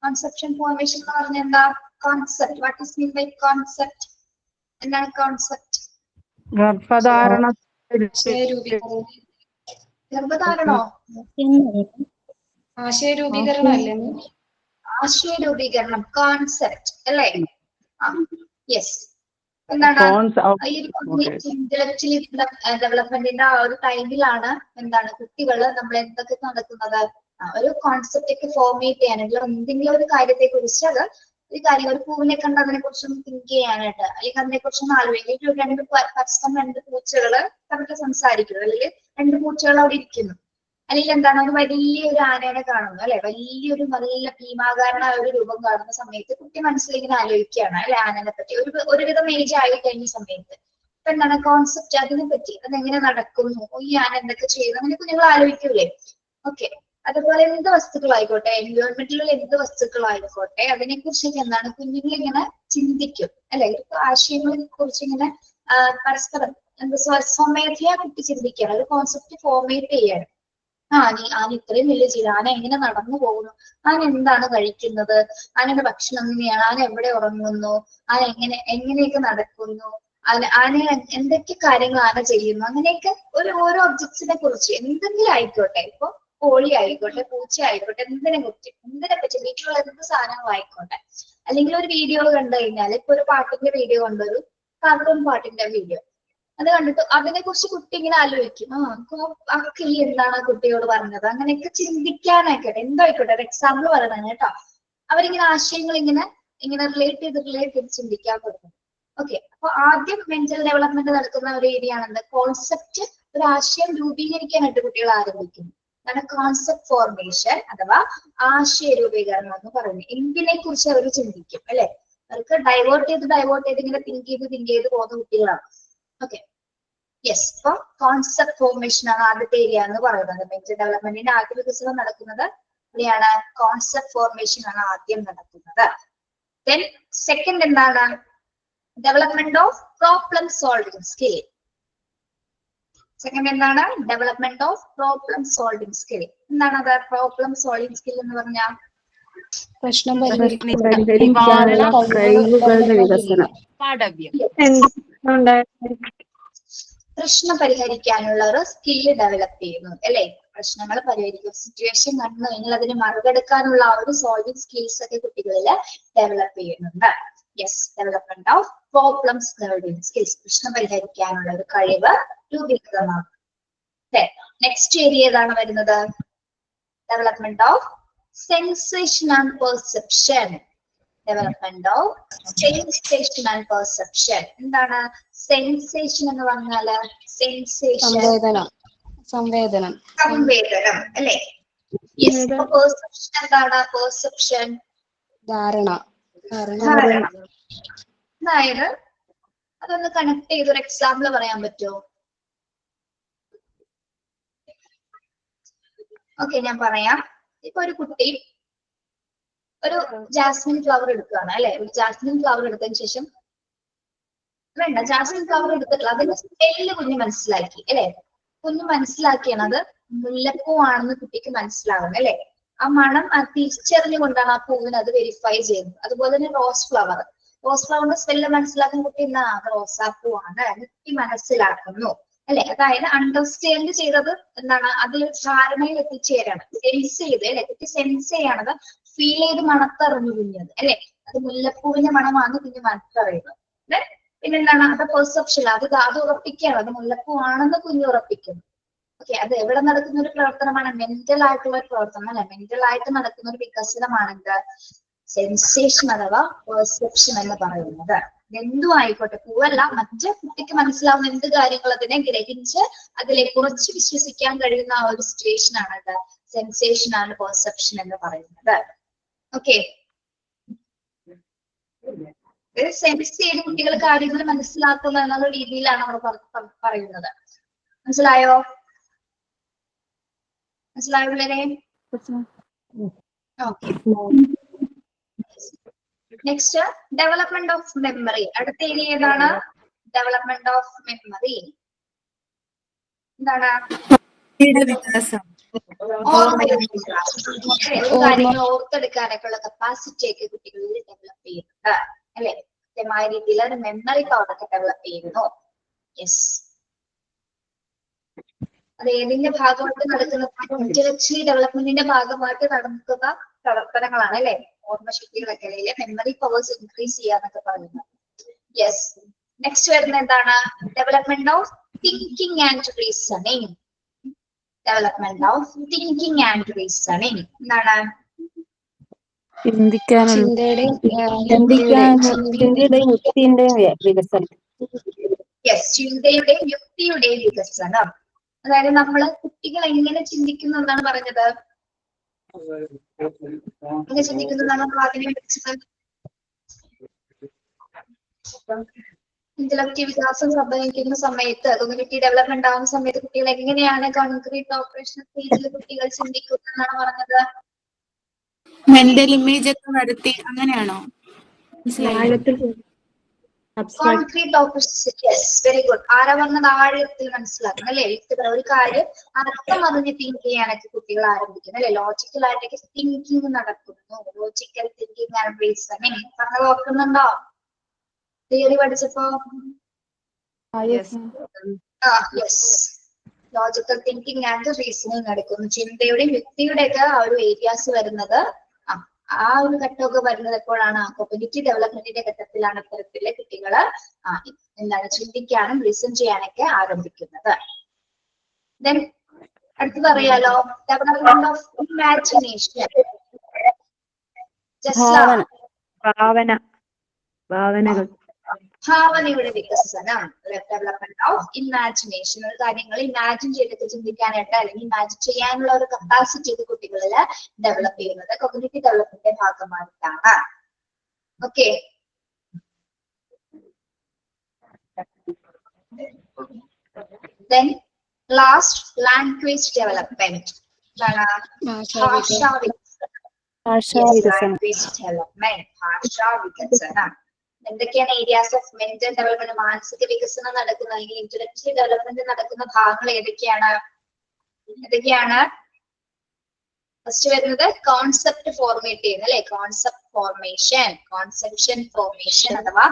Concepcion formation എന്ന് പറഞ്ഞാൽ എന്താ? Concept. What is mean by concept? എന്താണ് concept? ഗർഭധാരണ. ഗർഭധാരണോ? ആശയരൂപീകരണം അല്ലേ? ആശയരൂപീകരണം, കോൺസെപ്റ്റ് അല്ലേ? യെസ്. എന്താണ് ഇന്റലക്ച്വലി ഡെവലപ്മെന്റിന്റെ ആ ഒരു ടൈമിലാണ് എന്താണ് കുട്ടികള് നമ്മൾ എന്തൊക്കെ നടക്കുന്നത് ഒരു കോൺസെപ്റ്റ് ഒക്കെ ഫോർമേറ്റ് ചെയ്യാനായിട്ടുള്ള എന്തെങ്കിലും ഒരു കാര്യത്തെ കുറിച്ച് അത് ഒരു കാര്യം ഒരു പൂവിനെ കണ്ട് അതിനെ കുറിച്ചൊന്ന് തിങ്ക് ചെയ്യാനായിട്ട് അല്ലെങ്കിൽ അതിനെ കുറിച്ചൊന്ന് ആലോചിക്കും. രണ്ട് പൂച്ചകള് തമ്മിൽ സംസാരിക്കുന്നു അല്ലെങ്കിൽ രണ്ട് പൂച്ചകൾ അവിടെ ഇരിക്കുന്നു അല്ലെങ്കിൽ എന്താണ് ഒരു വലിയൊരു ആനേനെ കാണുന്നു അല്ലെ, വലിയൊരു നല്ല ഭീമാകാരനായ ഒരു രൂപം കാണുന്ന സമയത്ത് കുട്ടി മനസ്സിലിങ്ങനെ ആലോചിക്കുകയാണ് അല്ലെ ആനനെ പറ്റി. ഒരുവിധം ഏജ് ആയി കഴിഞ്ഞ സമയത്ത് എന്താണ് കോൺസെപ്റ്റ് അതിനെ പറ്റി അതെങ്ങനെ നടക്കുന്നു, ഞാൻ എന്തൊക്കെ ചെയ്യുന്നു, അങ്ങനെ കുഞ്ഞുങ്ങൾ ആലോചിക്കൂലേ? ഓക്കെ. അതുപോലെ എന്ത് വസ്തുക്കളായിക്കോട്ടെ, എൻവയോൺമെന്റിലുള്ള എന്ത് വസ്തുക്കളായിക്കോട്ടെ അതിനെ കുറിച്ചൊക്കെ എന്താണ് കുഞ്ഞുങ്ങൾ ഇങ്ങനെ ചിന്തിക്കും അല്ലെ? ആശയങ്ങളെ കുറിച്ച് ഇങ്ങനെ പരസ്പരം എന്താ സ്വമേധയാ കുട്ടി ചിന്തിക്കുകയാണ്, ഒരു കോൺസെപ്റ്റ് ഫോർമേറ്റ് ചെയ്യാണ്. ആന ഇത്രയും വലിയ ജീവി, ആന എങ്ങനെ നടന്നു പോകുന്നു, ആന എന്താണ് കഴിക്കുന്നത്, ആനയുടെ ഭക്ഷണം എങ്ങനെയാണ്, ആന എവിടെ ഉറങ്ങുന്നു, ആന എങ്ങനെയൊക്കെ നടക്കുന്നു, ആന എന്തൊക്കെ കാര്യങ്ങൾ ആന ചെയ്യുന്നു, അങ്ങനെയൊക്കെ ഓരോ ഒബ്ജക്ട്സിനെ കുറിച്ച് എന്തെങ്കിലും ആയിക്കോട്ടെ, ഇപ്പൊ കോഴി ആയിക്കോട്ടെ, പൂച്ച ആയിക്കോട്ടെ, എന്തിനെ പറ്റി വീട്ടിലുള്ള എന്ത് സാധനങ്ങളായിക്കോട്ടെ, അല്ലെങ്കിൽ ഒരു വീഡിയോ കണ്ടു കഴിഞ്ഞാൽ ഇപ്പൊ ഒരു പാട്ടിന്റെ വീഡിയോ കണ്ടൊരു കാർട്ടൂൺ പാട്ടിന്റെ വീഡിയോ അത് കണ്ടിട്ട് അതിനെ കുറിച്ച് കുട്ടി ഇങ്ങനെ ആലോചിക്കും. ആ കിളി എന്താണ് കുട്ടിയോട് പറഞ്ഞത്, അങ്ങനെയൊക്കെ ചിന്തിക്കാനായിക്കോട്ടെ, എന്തായിക്കോട്ടെ, ഒരു എക്സാമ്പിൾ പറയണേ കേട്ടോ. അവരിങ്ങനെ ആശയങ്ങൾ ഇങ്ങനെ റിലേറ്റ് ചെയ്ത് ചിന്തിക്കാൻ തുടങ്ങും. ഓക്കെ. അപ്പൊ ആദ്യം മെന്റൽ ഡെവലപ്മെന്റ് നടക്കുന്ന ഒരു ഏരിയ ആണ് കോൺസെപ്റ്റ്, ഒരു ആശയം രൂപീകരിക്കാനായിട്ട് കുട്ടികൾ ആരംഭിക്കുന്നു. അതാണ് കോൺസെപ്റ്റ് ഫോർമേഷൻ അഥവാ ആശയ രൂപീകരണം എന്ന് പറയുന്നത്. എന്തിനെ കുറിച്ച് അവർ ചിന്തിക്കും അല്ലെ? അവർക്ക് ഡൈവേർട്ട് ചെയ്ത് ഇങ്ങനെ തിങ്ക് ചെയ്ത് പോകുന്ന കുട്ടികളാണ്. ഓക്കെ. യെസ്. അപ്പൊ കോൺസെപ്റ്റ് ഫോർമേഷൻ ആണ് ആദ്യത്തെ ഏരിയ എന്ന് പറയുന്നത്. മെന്റൽ ഡെവലപ്മെന്റിന്റെ ആദ്യ വികസനം നടക്കുന്നത് ഇവിടെയാണ്. കോൺസെപ്റ്റ് ഫോർമേഷൻ ആണ് ആദ്യം നടക്കുന്നത്. ദെൻ സെക്കൻഡ് എന്താണ്? Development of problem solving skill. Second എന്താണ്? Development of problem solving skill. എന്താണ് അത്? പ്രോബ്ലം സോൾവിംഗ് സ്കിൽ എന്ന് പറഞ്ഞാൽ പ്രശ്നം പരിഹരിക്കാനുള്ള കഴിവുകളുടെ വികസനം. പ്രശ്നം പരിഹരിക്കാനുള്ള ഒരു സ്കില്ല് ഡെവലപ്പ് ചെയ്യുന്നു അല്ലെ? പ്രശ്നങ്ങൾ പരിഹരിക്കും, സിറ്റുവേഷൻ കണ്ടു കഴിഞ്ഞാൽ അതിനെ മറികടക്കാനുള്ള ആ ഒരു സോൾവിംഗ് സ്കിൽസ് ഒക്കെ കുട്ടികളിൽ ഡെവലപ്പ് ചെയ്യുന്നുണ്ട്. Yes. Development of problem solving skills, പ്രശ്നം പരിഹരിക്കാനുള്ള ഒരു കഴിവ് രൂപീകൃതമാകും. നെക്സ്റ്റ് ഏരിയ ഏതാണ് വരുന്നത്? Development of sensation and perception. Development of sensation and perception. എന്താണ് സെൻസേഷൻ എന്ന് പറഞ്ഞാല്? സംവേദനം അല്ലെ? യെസ്. പെർസെപ്ഷൻ എന്താണ്? പെർസെപ്ഷൻ ധാരണ. അതായത് അതൊന്ന് കണക്ട് ചെയ്തൊരു എക്സാമ്പിൾ പറയാൻ പറ്റുമോ? ഓക്കെ, ഞാൻ പറയാം. ഇപ്പൊ ഒരു കുട്ടി ഒരു ജാസ്മിൻ ഫ്ലവർ എടുക്കുകയാണ് അല്ലെ? ഒരു ജാസ്മിൻ ഫ്ലവർ എടുത്തതിന് ശേഷം ജാസ്മിൻ ഫ്ലവർ എടുത്തിട്ടുള്ള അതിന്റെ സ്മെല്ല് കുഞ്ഞ് മനസ്സിലാക്കി അല്ലെ? കുഞ്ഞ് മനസ്സിലാക്കിയാണ് അത് മുല്ലപ്പൂ ആണെന്ന് കുട്ടിക്ക് മനസ്സിലാവണം അല്ലെ? ആ മണം തിരിച്ചറിഞ്ഞുകൊണ്ടാണ് ആ പൂവിന് അത് വെരിഫൈ ചെയ്യുന്നത്. അതുപോലെ തന്നെ റോസ് ഫ്ലവറിന്റെ സ്മെല്ല് മനസ്സിലാക്കുന്ന കുട്ടി എന്താണ്? അത് റോസാപ്പൂ ആണ് കുട്ടി മനസ്സിലാക്കുന്നു അല്ലെ? അതായത് അണ്ടർസ്റ്റാൻഡ് ചെയ്തത് എന്താണ്? അതിൽ ധാരണയിൽ എത്തിച്ചേരാണ്, സെൻസ് ചെയ്ത് അല്ലെ? കുട്ടി സെൻസ് ചെയ്യാണത്, ഫീൽ ചെയ്ത് മണത്തറിഞ്ഞു കുഞ്ഞത് അല്ലെ? അത് മുല്ലപ്പൂവിന്റെ മണമാണ് കുഞ്ഞ് മണത്തറിയുന്നത്. പിന്നെന്താണ്? അത് പെർസെപ്ഷൻ, അത് ഉറപ്പിക്കുകയാണ്, അത് മുല്ലപ്പൂ ആണെന്ന് കുഞ്ഞ് ഉറപ്പിക്കുന്നു. ഓക്കെ. അത് എവിടെ നടക്കുന്ന ഒരു പ്രവർത്തനമാണ്? മെന്റൽ ആയിട്ടുള്ള ഒരു പ്രവർത്തനം അല്ലെ? മെന്റൽ ആയിട്ട് നടക്കുന്ന ഒരു വികസനമാണെന്ത്? സെൻസേഷൻ അഥവാ പെർസെപ്ഷൻ എന്ന് പറയുന്നത്. എന്തും ആയിക്കോട്ടെ, പൂവല്ല, മറ്റ് കുട്ടിക്ക് മനസ്സിലാവുന്ന എന്ത് കാര്യങ്ങൾ അതിനെ ഗ്രഹിച്ച് അതിലെ കുറച്ച് വിശ്വസിക്കാൻ കഴിയുന്ന ആ ഒരു സിറ്റുവേഷൻ ആണ് സെൻസേഷൻ ആൻഡ് പെർസെപ്ഷൻ എന്ന് പറയുന്നത്. ഓക്കെ. സെൻസ് ചെയ്ത് കുട്ടികൾ കാര്യങ്ങൾ മനസ്സിലാക്കുന്ന എന്നുള്ള രീതിയിലാണ് നമ്മൾ പറയുന്നത്. മനസ്സിലായോ പിള്ളേരെ? Okay. Next development of memory. അടുത്ത ഏരിയ ഏതാണ്? Development of memory. എന്താണ്? കാര്യങ്ങൾ ഓർത്തെടുക്കാനൊക്കെ ഉള്ള കപ്പാസിറ്റി ഒക്കെ കുട്ടികളിൽ ഡെവലപ്പ് ചെയ്യുന്നുണ്ട് അല്ലെ? കൃത്യമായ രീതിയിൽ ഒരു മെമ്മറി പവർ ഒക്കെ ഡെവലപ്പ് ചെയ്യുന്നു. യെസ്. അത് ഏതിന്റെ ഭാഗമായിട്ട് നടക്കുന്ന? ഇന്റലക്ച്വലി ഡെവലപ്മെന്റിന്റെ ഭാഗമായിട്ട് നടക്കുന്ന പ്രവർത്തനങ്ങളാണ് അല്ലെ? ഓർമ്മശക്തികളൊക്കെ അല്ലെ? മെമ്മറി പവേഴ്സ് ഇൻക്രീസ് ചെയ്യാന്നൊക്കെ പറയുന്നത്. യെസ്. നെക്സ്റ്റ് വരുന്നത് എന്താണ്? Development of thinking and reasoning. Development of thinking and reasoning. എന്താണ്? ചിന്തയുടെയും വികസനം. യെസ്. ചിന്തയുടെയും യുക്തിയുടെയും വികസനം. അതായത് നമ്മള് കുട്ടികൾ എങ്ങനെ ചിന്തിക്കുന്നു എന്നാണ് പറഞ്ഞത്. എങ്ങനെ ചിന്തിക്കുന്നു എന്നാണ് നമ്മൾ ആദ്യമേ പഠിച്ചത്. ഇന്റലക്റ്റീവ് വികാസം സംഭവിക്കുന്ന സമയത്ത്, കമ്മ്യൂണിറ്റി ഡെവലപ്മെന്റ് ആവുന്ന സമയത്ത് കുട്ടികൾ എങ്ങനെയാണ് കോൺക്രീറ്റ് ഓപ്പറേഷൻ സ്റ്റേജിൽ കുട്ടികൾ ചിന്തിക്കുന്നത് എന്നാണ് പറഞ്ഞത്? മെന്റൽ ഇമേജ് ഒക്കെ വരുത്തി അങ്ങനെയാണോ? Concrete operation, yes, very good. ആരാ പറഞ്ഞത്? ആഴത്തിൽ മനസ്സിലാക്കണം അല്ലെ? ഒരു കാര്യം അർത്ഥം അറിഞ്ഞ് തിങ്ക് ചെയ്യാനൊക്കെ കുട്ടികൾ ആരംഭിക്കുന്നു അല്ലെ? ലോജിക്കൽ ആയിട്ടൊക്കെ തിങ്കിങ് നടക്കുന്നു. ലോജിക്കൽ തിങ്കിങ് ആൻഡ് റീസണിങ് പറഞ്ഞത് ഓർക്കുന്നുണ്ടോ തിയറി പഠിച്ചപ്പോ? Yes, logical thinking and reasoning നടക്കുന്നു. ചിന്തയുടെയും യുക്തിയുടെ ഒക്കെ ആ ഒരു ഏരിയാസ് വരുന്നത്, ആ ഒരു ഘട്ടമൊക്കെ വരുന്നത് എപ്പോഴാണ്? കോഗ്നിറ്റീവ് ഡെവലപ്മെന്റിന്റെ ഘട്ടത്തിലാണ് ഇത്തരത്തിലെ കുട്ടികള് എന്താണ് ചിന്തിക്കാനും റീസൺ ചെയ്യാനൊക്കെ ആരംഭിക്കുന്നത്. ദെൻ അടുത്തത് അറിയാലോ, ഡെവലപ്മെന്റ് ഓഫ് ഇമാജിനേഷൻ. ഭാവനയുടെ വികസനം, ഡെവലപ്മെന്റ് ഓഫ് ഇമാജിനേഷൻ. ഒരു കാര്യങ്ങൾ ഇമാജിൻ ചെയ്തിട്ട് ചിന്തിക്കാനായിട്ട് അല്ലെങ്കിൽ ഇമാജിൻ ചെയ്യാനുള്ള ഒരു കപ്പാസിറ്റി കുട്ടികളിൽ ഡെവലപ്പ് ചെയ്യുന്നത് കോഗ്നിറ്റീവ് ഡെവലപ്മെന്റിന്റെ ഭാഗമായിട്ടാണ്. Okay, then last language development. ഭാഷാ വികസനം. എന്തൊക്കെയാണ് ഏരിയാസ് ഓഫ് മെന്റൽ ഡെവലപ്മെന്റ്, മാനസിക വികസനം നടക്കുന്ന അല്ലെങ്കിൽ ഇന്റലക്ച്വൽ ഡെവലപ്മെന്റ് നടക്കുന്ന ഭാഗങ്ങൾ ഏതൊക്കെയാണ്? ഫസ്റ്റ് വരുന്നത് കോൺസെപ്റ്റ് ഫോർമേറ്റ് ചെയ്യുന്നത് അല്ലെ? കോൺസെപ്റ്റ് ഫോർമേഷൻ, കോൺസെപ്ഷൻ ഫോർമേഷൻ അഥവാ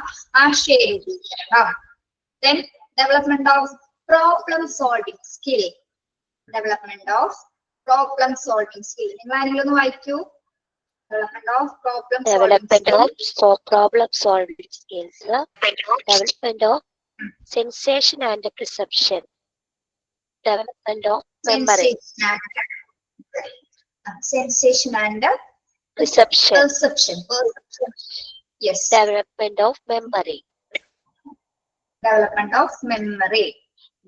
ആശയ രൂപീകരണം. Then development of problem solving skill. Development of problem solving skill. നിങ്ങൾ ആരെങ്കിലും ഒന്ന് വായിക്കൂ. Development of problem solving skills, development of sensation and perception, development of memory, sensation and perception. Yes, development of memory,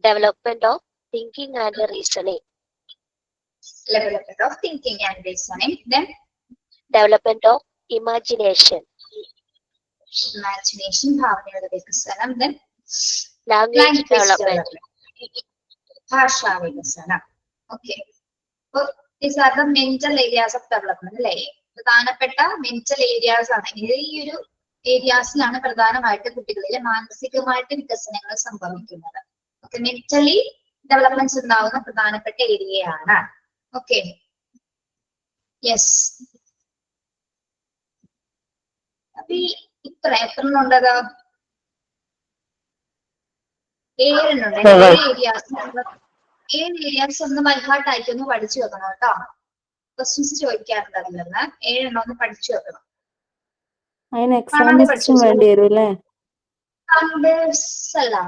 development of thinking and reasoning, then development of imagination, ഭാവനയുടെ വികസനം. Then language development, ഭാഷാ വികസനം. Okay, so these are the mental areas of development അല്ലേ? പ്രധാനപ്പെട്ട mental areas ആണ്. ഈ ഒരു ഏരിയാസിലാണ് പ്രധാനമായിട്ട് കുട്ടികളിലെ മാനസികമായിട്ട് വികസനങ്ങൾ സംഭവിക്കുന്നത്. ഓക്കെ, മെന്റലി ഡെവലപ്മെന്റ്സ് ഉണ്ടാവുന്ന പ്രധാനപ്പെട്ട ഏരിയയാണ്. Okay, yes. അപ്പൊ ഈ എത്ര ഉണ്ടത്? 7 ഉണ്ട്. 7 ഏരിയാസ് ഒന്ന് ബൈഹാർട്ട് ആയിട്ട് ഒന്ന് പഠിച്ചു വെക്കണം കേട്ടോ. ക്വസ്റ്റ്യൻസ് ചോദിക്കാറുണ്ട് അതിൽ നിന്ന്. 7 ഒന്ന് പഠിച്ചു വെക്കണം.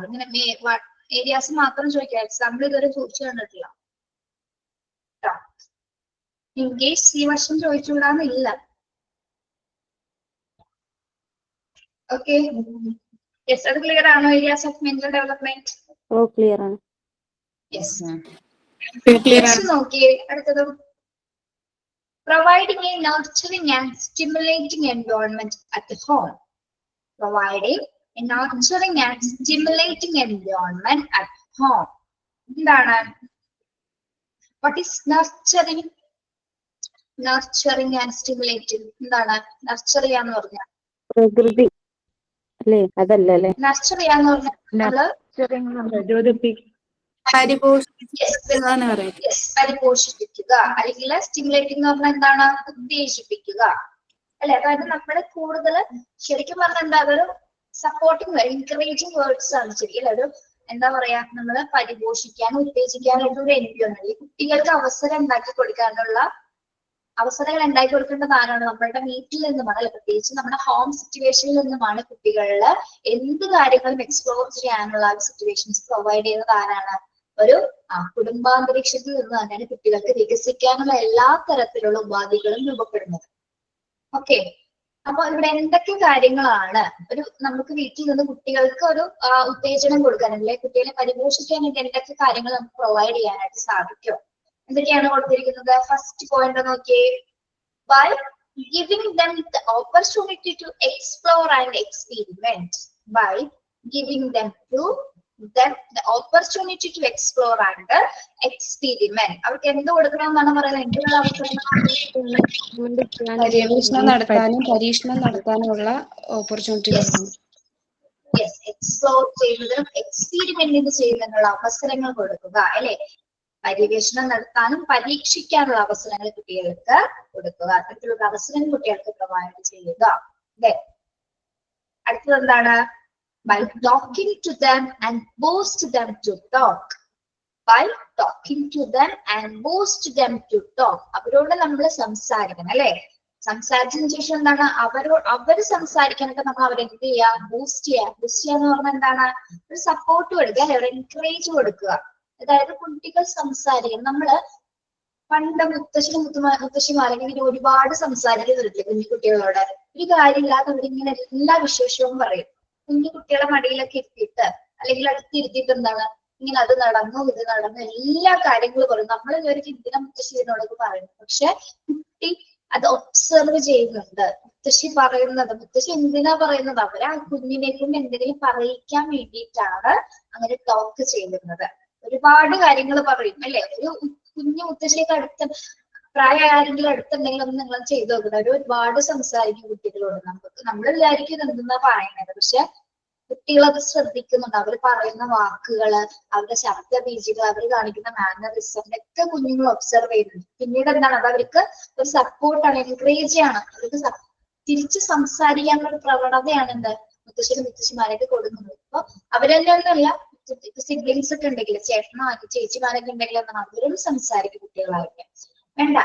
ഇങ്ങനെ ഏരിയാസ് മാത്രം ചോദിക്കാം. എക്സാമ്പിൾ ഇതുവരെ ചോദിച്ചു കണ്ടിട്ടില്ല. ഇൻ കേസ് ഈ വർഷം ചോദിച്ചുകൂടാന്നില്ല. ഓക്കെ, യെസ്, അത് ക്ലിയർ ആണോ? Areas of mental development. Clear ആണ്. യെസ്, നോക്കിയേ അടുത്തത്. Providing a nurturing and stimulating environment at home. Providing a nurturing and stimulating environment at home. എന്താണ്? What is nurturing? Nurturing and stimulating എന്താണ്? Nurture ചെയ്യാന്ന് പറഞ്ഞാൽ പ്രകൃതി അല്ലേ? അതല്ല അല്ലേ? നർച്ചർ ചെയ്യാന്ന് പറഞ്ഞാൽ പരിപോഷിപ്പിക്കുക, അല്ലെങ്കിൽ സ്റ്റിമുലേറ്റിംഗ് എന്ന് പറഞ്ഞാൽ എന്താണ്? ഉദ്ദേശിപ്പിക്കുക അല്ലെ? അതായത് നമ്മള് കൂടുതൽ ശരിക്കും പറഞ്ഞാൽ എന്താ, ഒരു സപ്പോർട്ടിങ് എൻകറേജിങ് വേർഡ്സ് ആണ് ശരിക്കും. ഒരു എന്താ പറയാ, നമ്മള് പരിപോഷിക്കാനും ഉത്തേജിക്കാനായിട്ട് ഒരു എൻവയോൺമെന്റ്, ഈ കുട്ടികൾക്ക് അവസരം ഉണ്ടാക്കി കൊടുക്കാനുള്ള അവസരങ്ങൾ ഉണ്ടാക്കി കൊടുക്കേണ്ടത് ആരാണ്? നമ്മളുടെ വീട്ടിൽ നിന്നുമാണ് അല്ലെ? പ്രത്യേകിച്ച് നമ്മുടെ ഹോം സിറ്റുവേഷനിൽ നിന്നുമാണ് കുട്ടികളില് എന്ത് കാര്യങ്ങളും എക്സ്പ്ലോർ ചെയ്യാനുള്ള സിറ്റുവേഷൻസ് പ്രൊവൈഡ് ചെയ്യുന്നത് ആരാണ്? ഒരു കുടുംബാന്തരീക്ഷത്തിൽ നിന്ന് തന്നെയാണ് കുട്ടികൾക്ക് വികസിക്കാനുള്ള എല്ലാ തരത്തിലുള്ള ഉപാധികളും രൂപപ്പെടുന്നത്. ഓക്കെ, അപ്പൊ ഇവിടെ എന്തൊക്കെ കാര്യങ്ങളാണ് നമുക്ക് വീട്ടിൽ നിന്ന് കുട്ടികൾക്ക് ഒരു ഉത്തേജനം കൊടുക്കാനല്ലേ, കുട്ടികളെ പരിപോഷിക്കാനായിട്ട് എന്തൊക്കെ കാര്യങ്ങൾ നമുക്ക് പ്രൊവൈഡ് ചെയ്യാനായിട്ട് സാധിക്കും? എന്തൊക്കെയാണ് കൊടുത്തിരിക്കുന്നത്? ഫസ്റ്റ് പോയിന്റ് നോക്കിയേ. By giving them the opportunity to explore and experiment. By giving them the opportunity to explore and experiment. അവർക്ക് എന്ത് കൊടുക്കണമെന്നാണ് പറയുന്നത്? എന്തിനുള്ള അവസരങ്ങൾ? പരീക്ഷണം നടത്താനുള്ള ഓപ്പർച്യൂണിറ്റി. യെസ്, എക്സ്പ്ലോർ ചെയ്യുന്നതിനും എക്സ്പീരിമെന്റ് ചെയ്യുന്നതിനുള്ള അവസരങ്ങൾ കൊടുക്കുക അല്ലെ. പര്യവേഷണം നടത്താനും പരീക്ഷിക്കാനുള്ള അവസരങ്ങൾ കുട്ടികൾക്ക് കൊടുക്കുക. അത്തരത്തിലുള്ള അവസരം കുട്ടികൾക്ക് പ്രൊവൈഡ് ചെയ്യുക. അടുത്തത് എന്താണ്? by talking to them and boost them to talk. by talking to them and boost them to talk. അവരോട് നമ്മൾ സംസാരിക്കണം അല്ലെ. സംസാരിച്ചതിന് ശേഷം എന്താണ്? അവര് സംസാരിക്കാനൊക്കെ നമ്മൾ അവരെ എന്ത് ചെയ്യുക? ബൂസ്റ്റ് ചെയ്യുക. ബൂസ്റ്റ് ചെയ്യാന്ന് പറഞ്ഞാൽ എന്താണ്? ഒരു സപ്പോർട്ട് കൊടുക്കുക, ഒരു എൻകറേജ് കൊടുക്കുക. അതായത് കുട്ടികൾ സംസാരിക്കണം. നമ്മള് പണ്ട് മുത്തശ്ശിമാരൊക്കെ ഇങ്ങനെ ഒരുപാട് സംസാരിക്കുന്നുണ്ട് കുഞ്ഞു കുട്ടികളോട്. ഒരു കാര്യമില്ലാതെ അവരിങ്ങനെ എല്ലാ വിശേഷവും പറയും. കുഞ്ഞു കുട്ടികളെ മടിയിലൊക്കെ ഇരുത്തിയിട്ട് അല്ലെങ്കിൽ അടുത്തിരുത്തിയിട്ട് എന്താണ് ഇങ്ങനെ അത് നടന്നു ഇത് നടന്നു എല്ലാ കാര്യങ്ങളും പറയും. നമ്മൾ വിചാരിക്കും എന്തിനാ മുത്തശ്ശിനോടൊക്കെ പറയുന്നത്. പക്ഷെ കുട്ടി അത് ഒബ്സർവ് ചെയ്യുന്നുണ്ട്. മുത്തശ്ശി എന്തിനാ പറയുന്നത്? അവര് ആ കുഞ്ഞിനെ കൊണ്ട് എന്തെങ്കിലും പറയിക്കാൻ വേണ്ടിയിട്ടാണ് അങ്ങനെ ടോക്ക് ചെയ്യുന്നത്. ഒരുപാട് കാര്യങ്ങൾ പറയും അല്ലെ. ഒരു കുഞ്ഞു മുത്തശ്ശിയൊക്കെ അടുത്ത പ്രായമായ ആരെങ്കിലും അടുത്തുണ്ടെങ്കിൽ ഒന്ന് നിങ്ങൾ ചെയ്തു നോക്കുന്നത്. അവർ ഒരുപാട് സംസാരിക്കും കുട്ടികളോട്. നമ്മൾ വിചാരിക്കും എന്തെന്നാ പറയുന്നത്. പക്ഷെ കുട്ടികളത് ശ്രദ്ധിക്കുന്നുണ്ട്. അവർ പറയുന്ന വാക്കുകള്, അവരുടെ ശബ്ദ ബീജികൾ, അവർ കാണിക്കുന്ന മാനറിസം ഒക്കെ കുഞ്ഞുങ്ങൾ ഒബ്സർവ് ചെയ്യുന്നുണ്ട്. പിന്നീട് എന്താണ്? അത് അവർക്ക് ഒരു സപ്പോർട്ടാണ്, എൻകറേജ് ആണ്. അവർക്ക് തിരിച്ച് സംസാരിക്കാനുള്ള ഒരു പ്രവണതയാണ് എന്ത് മുത്തശ്ശിമാരൊക്കെ കൊടുക്കുന്നത്. അപ്പൊ അവരെല്ലാന്നല്ല, സിബ്ലിങ്സ് ഒക്കെ ഉണ്ടെങ്കിൽ, ചേട്ടനോ ചേച്ചിമാരൊക്കെ ഉണ്ടെങ്കിൽ എന്താണ് അവരും സംസാരിക്കും കുട്ടികളായിട്ട്. വേണ്ട,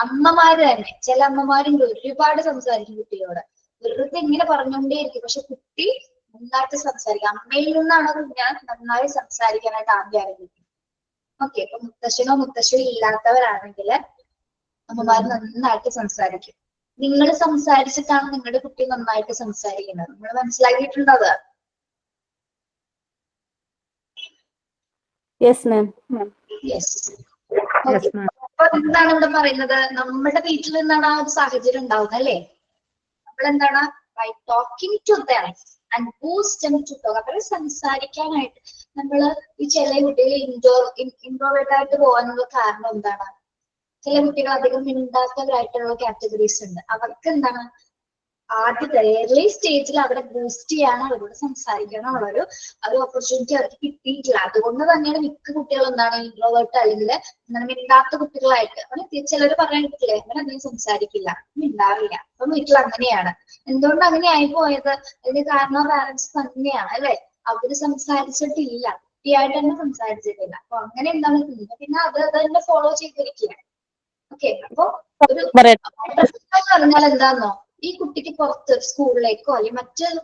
അമ്മമാര് തന്നെ, ചില അമ്മമാരും ഒരുപാട് സംസാരിക്കും കുട്ടിയോട്. വെറുതെ ഇങ്ങനെ പറഞ്ഞുകൊണ്ടേയിരിക്കും. പക്ഷെ കുട്ടി നന്നായിട്ട് സംസാരിക്കും. അമ്മയിൽ നിന്നാണ് ഞാൻ നന്നായി സംസാരിക്കാനായിട്ട് ആദ്യം ആരംഭിക്കും. ഓക്കെ, അപ്പൊ മുത്തശ്ശിയോ ഇല്ലാത്തവരാണെങ്കിൽ അമ്മമാര് നന്നായിട്ട് സംസാരിക്കും. നിങ്ങൾ സംസാരിച്ചിട്ടാണ് നിങ്ങളുടെ കുട്ടി നന്നായിട്ട് സംസാരിക്കുന്നത്. നിങ്ങൾ മനസ്സിലാക്കിയിട്ടുണ്ടോ അത്? Yes ma'am. യെസ്. അപ്പൊ എന്താണ് ഇവിടെ പറയുന്നത്? നമ്മുടെ വീട്ടിൽ നിന്നാണ് ആ ഒരു സാഹചര്യം ഉണ്ടാവുന്നത് അല്ലേ. നമ്മളെന്താണ്? By talking to them and boost them to talk. അവരെ സംസാരിക്കാനായിട്ട് നമ്മള് ഈ ചില കുട്ടികൾ ഇൻട്രോവേർട്ട് ആയിട്ട് പോകാനുള്ള കാരണം എന്താണ്? ചില കുട്ടികൾ അധികം മിണ്ടാത്തവരായിട്ടുള്ള കാറ്റഗറീസ് ഉണ്ട്. അവർക്ക് എന്താണ് ആദ്യത്തെ ഏർലി സ്റ്റേജിൽ അവരെ ബൂസ്റ്റ് ചെയ്യാനോ അവരോട് സംസാരിക്കാനുള്ള ഒരു ഓപ്പർച്യൂണിറ്റി അവർക്ക് കിട്ടിയിട്ടില്ല. അതുകൊണ്ട് തന്നെയാണ് മിക്ക കുട്ടികൾ എന്താണ് ഇൻട്രോവേർട്ട് അല്ലെങ്കിൽ എന്താണ് മിണ്ടാത്ത കുട്ടികളായിട്ട്. ചിലർ പറയാൻ പറ്റില്ലേ അവരധികം സംസാരിക്കില്ല, മിണ്ടാവില്ല. അപ്പൊ വീട്ടിൽ അങ്ങനെയാണ്. എന്തുകൊണ്ട് അങ്ങനെ ആയി പോയത്? അതിന് കാരണം പാരന്റ്സ് തന്നെയാണ് അല്ലെ. അവര് സംസാരിച്ചിട്ടില്ല, കുട്ടിയായിട്ട് തന്നെ സംസാരിച്ചിട്ടില്ല. അപ്പൊ അങ്ങനെ എന്താണ് പിന്നെ അത് തന്നെ ഫോളോ ചെയ്തിരിക്കുക. ഓക്കെ, അപ്പൊ ഒരു പറഞ്ഞാൽ എന്താന്നോ, ഈ കുട്ടിക്ക് പുറത്ത് സ്കൂളിലേക്കോ അല്ലെങ്കിൽ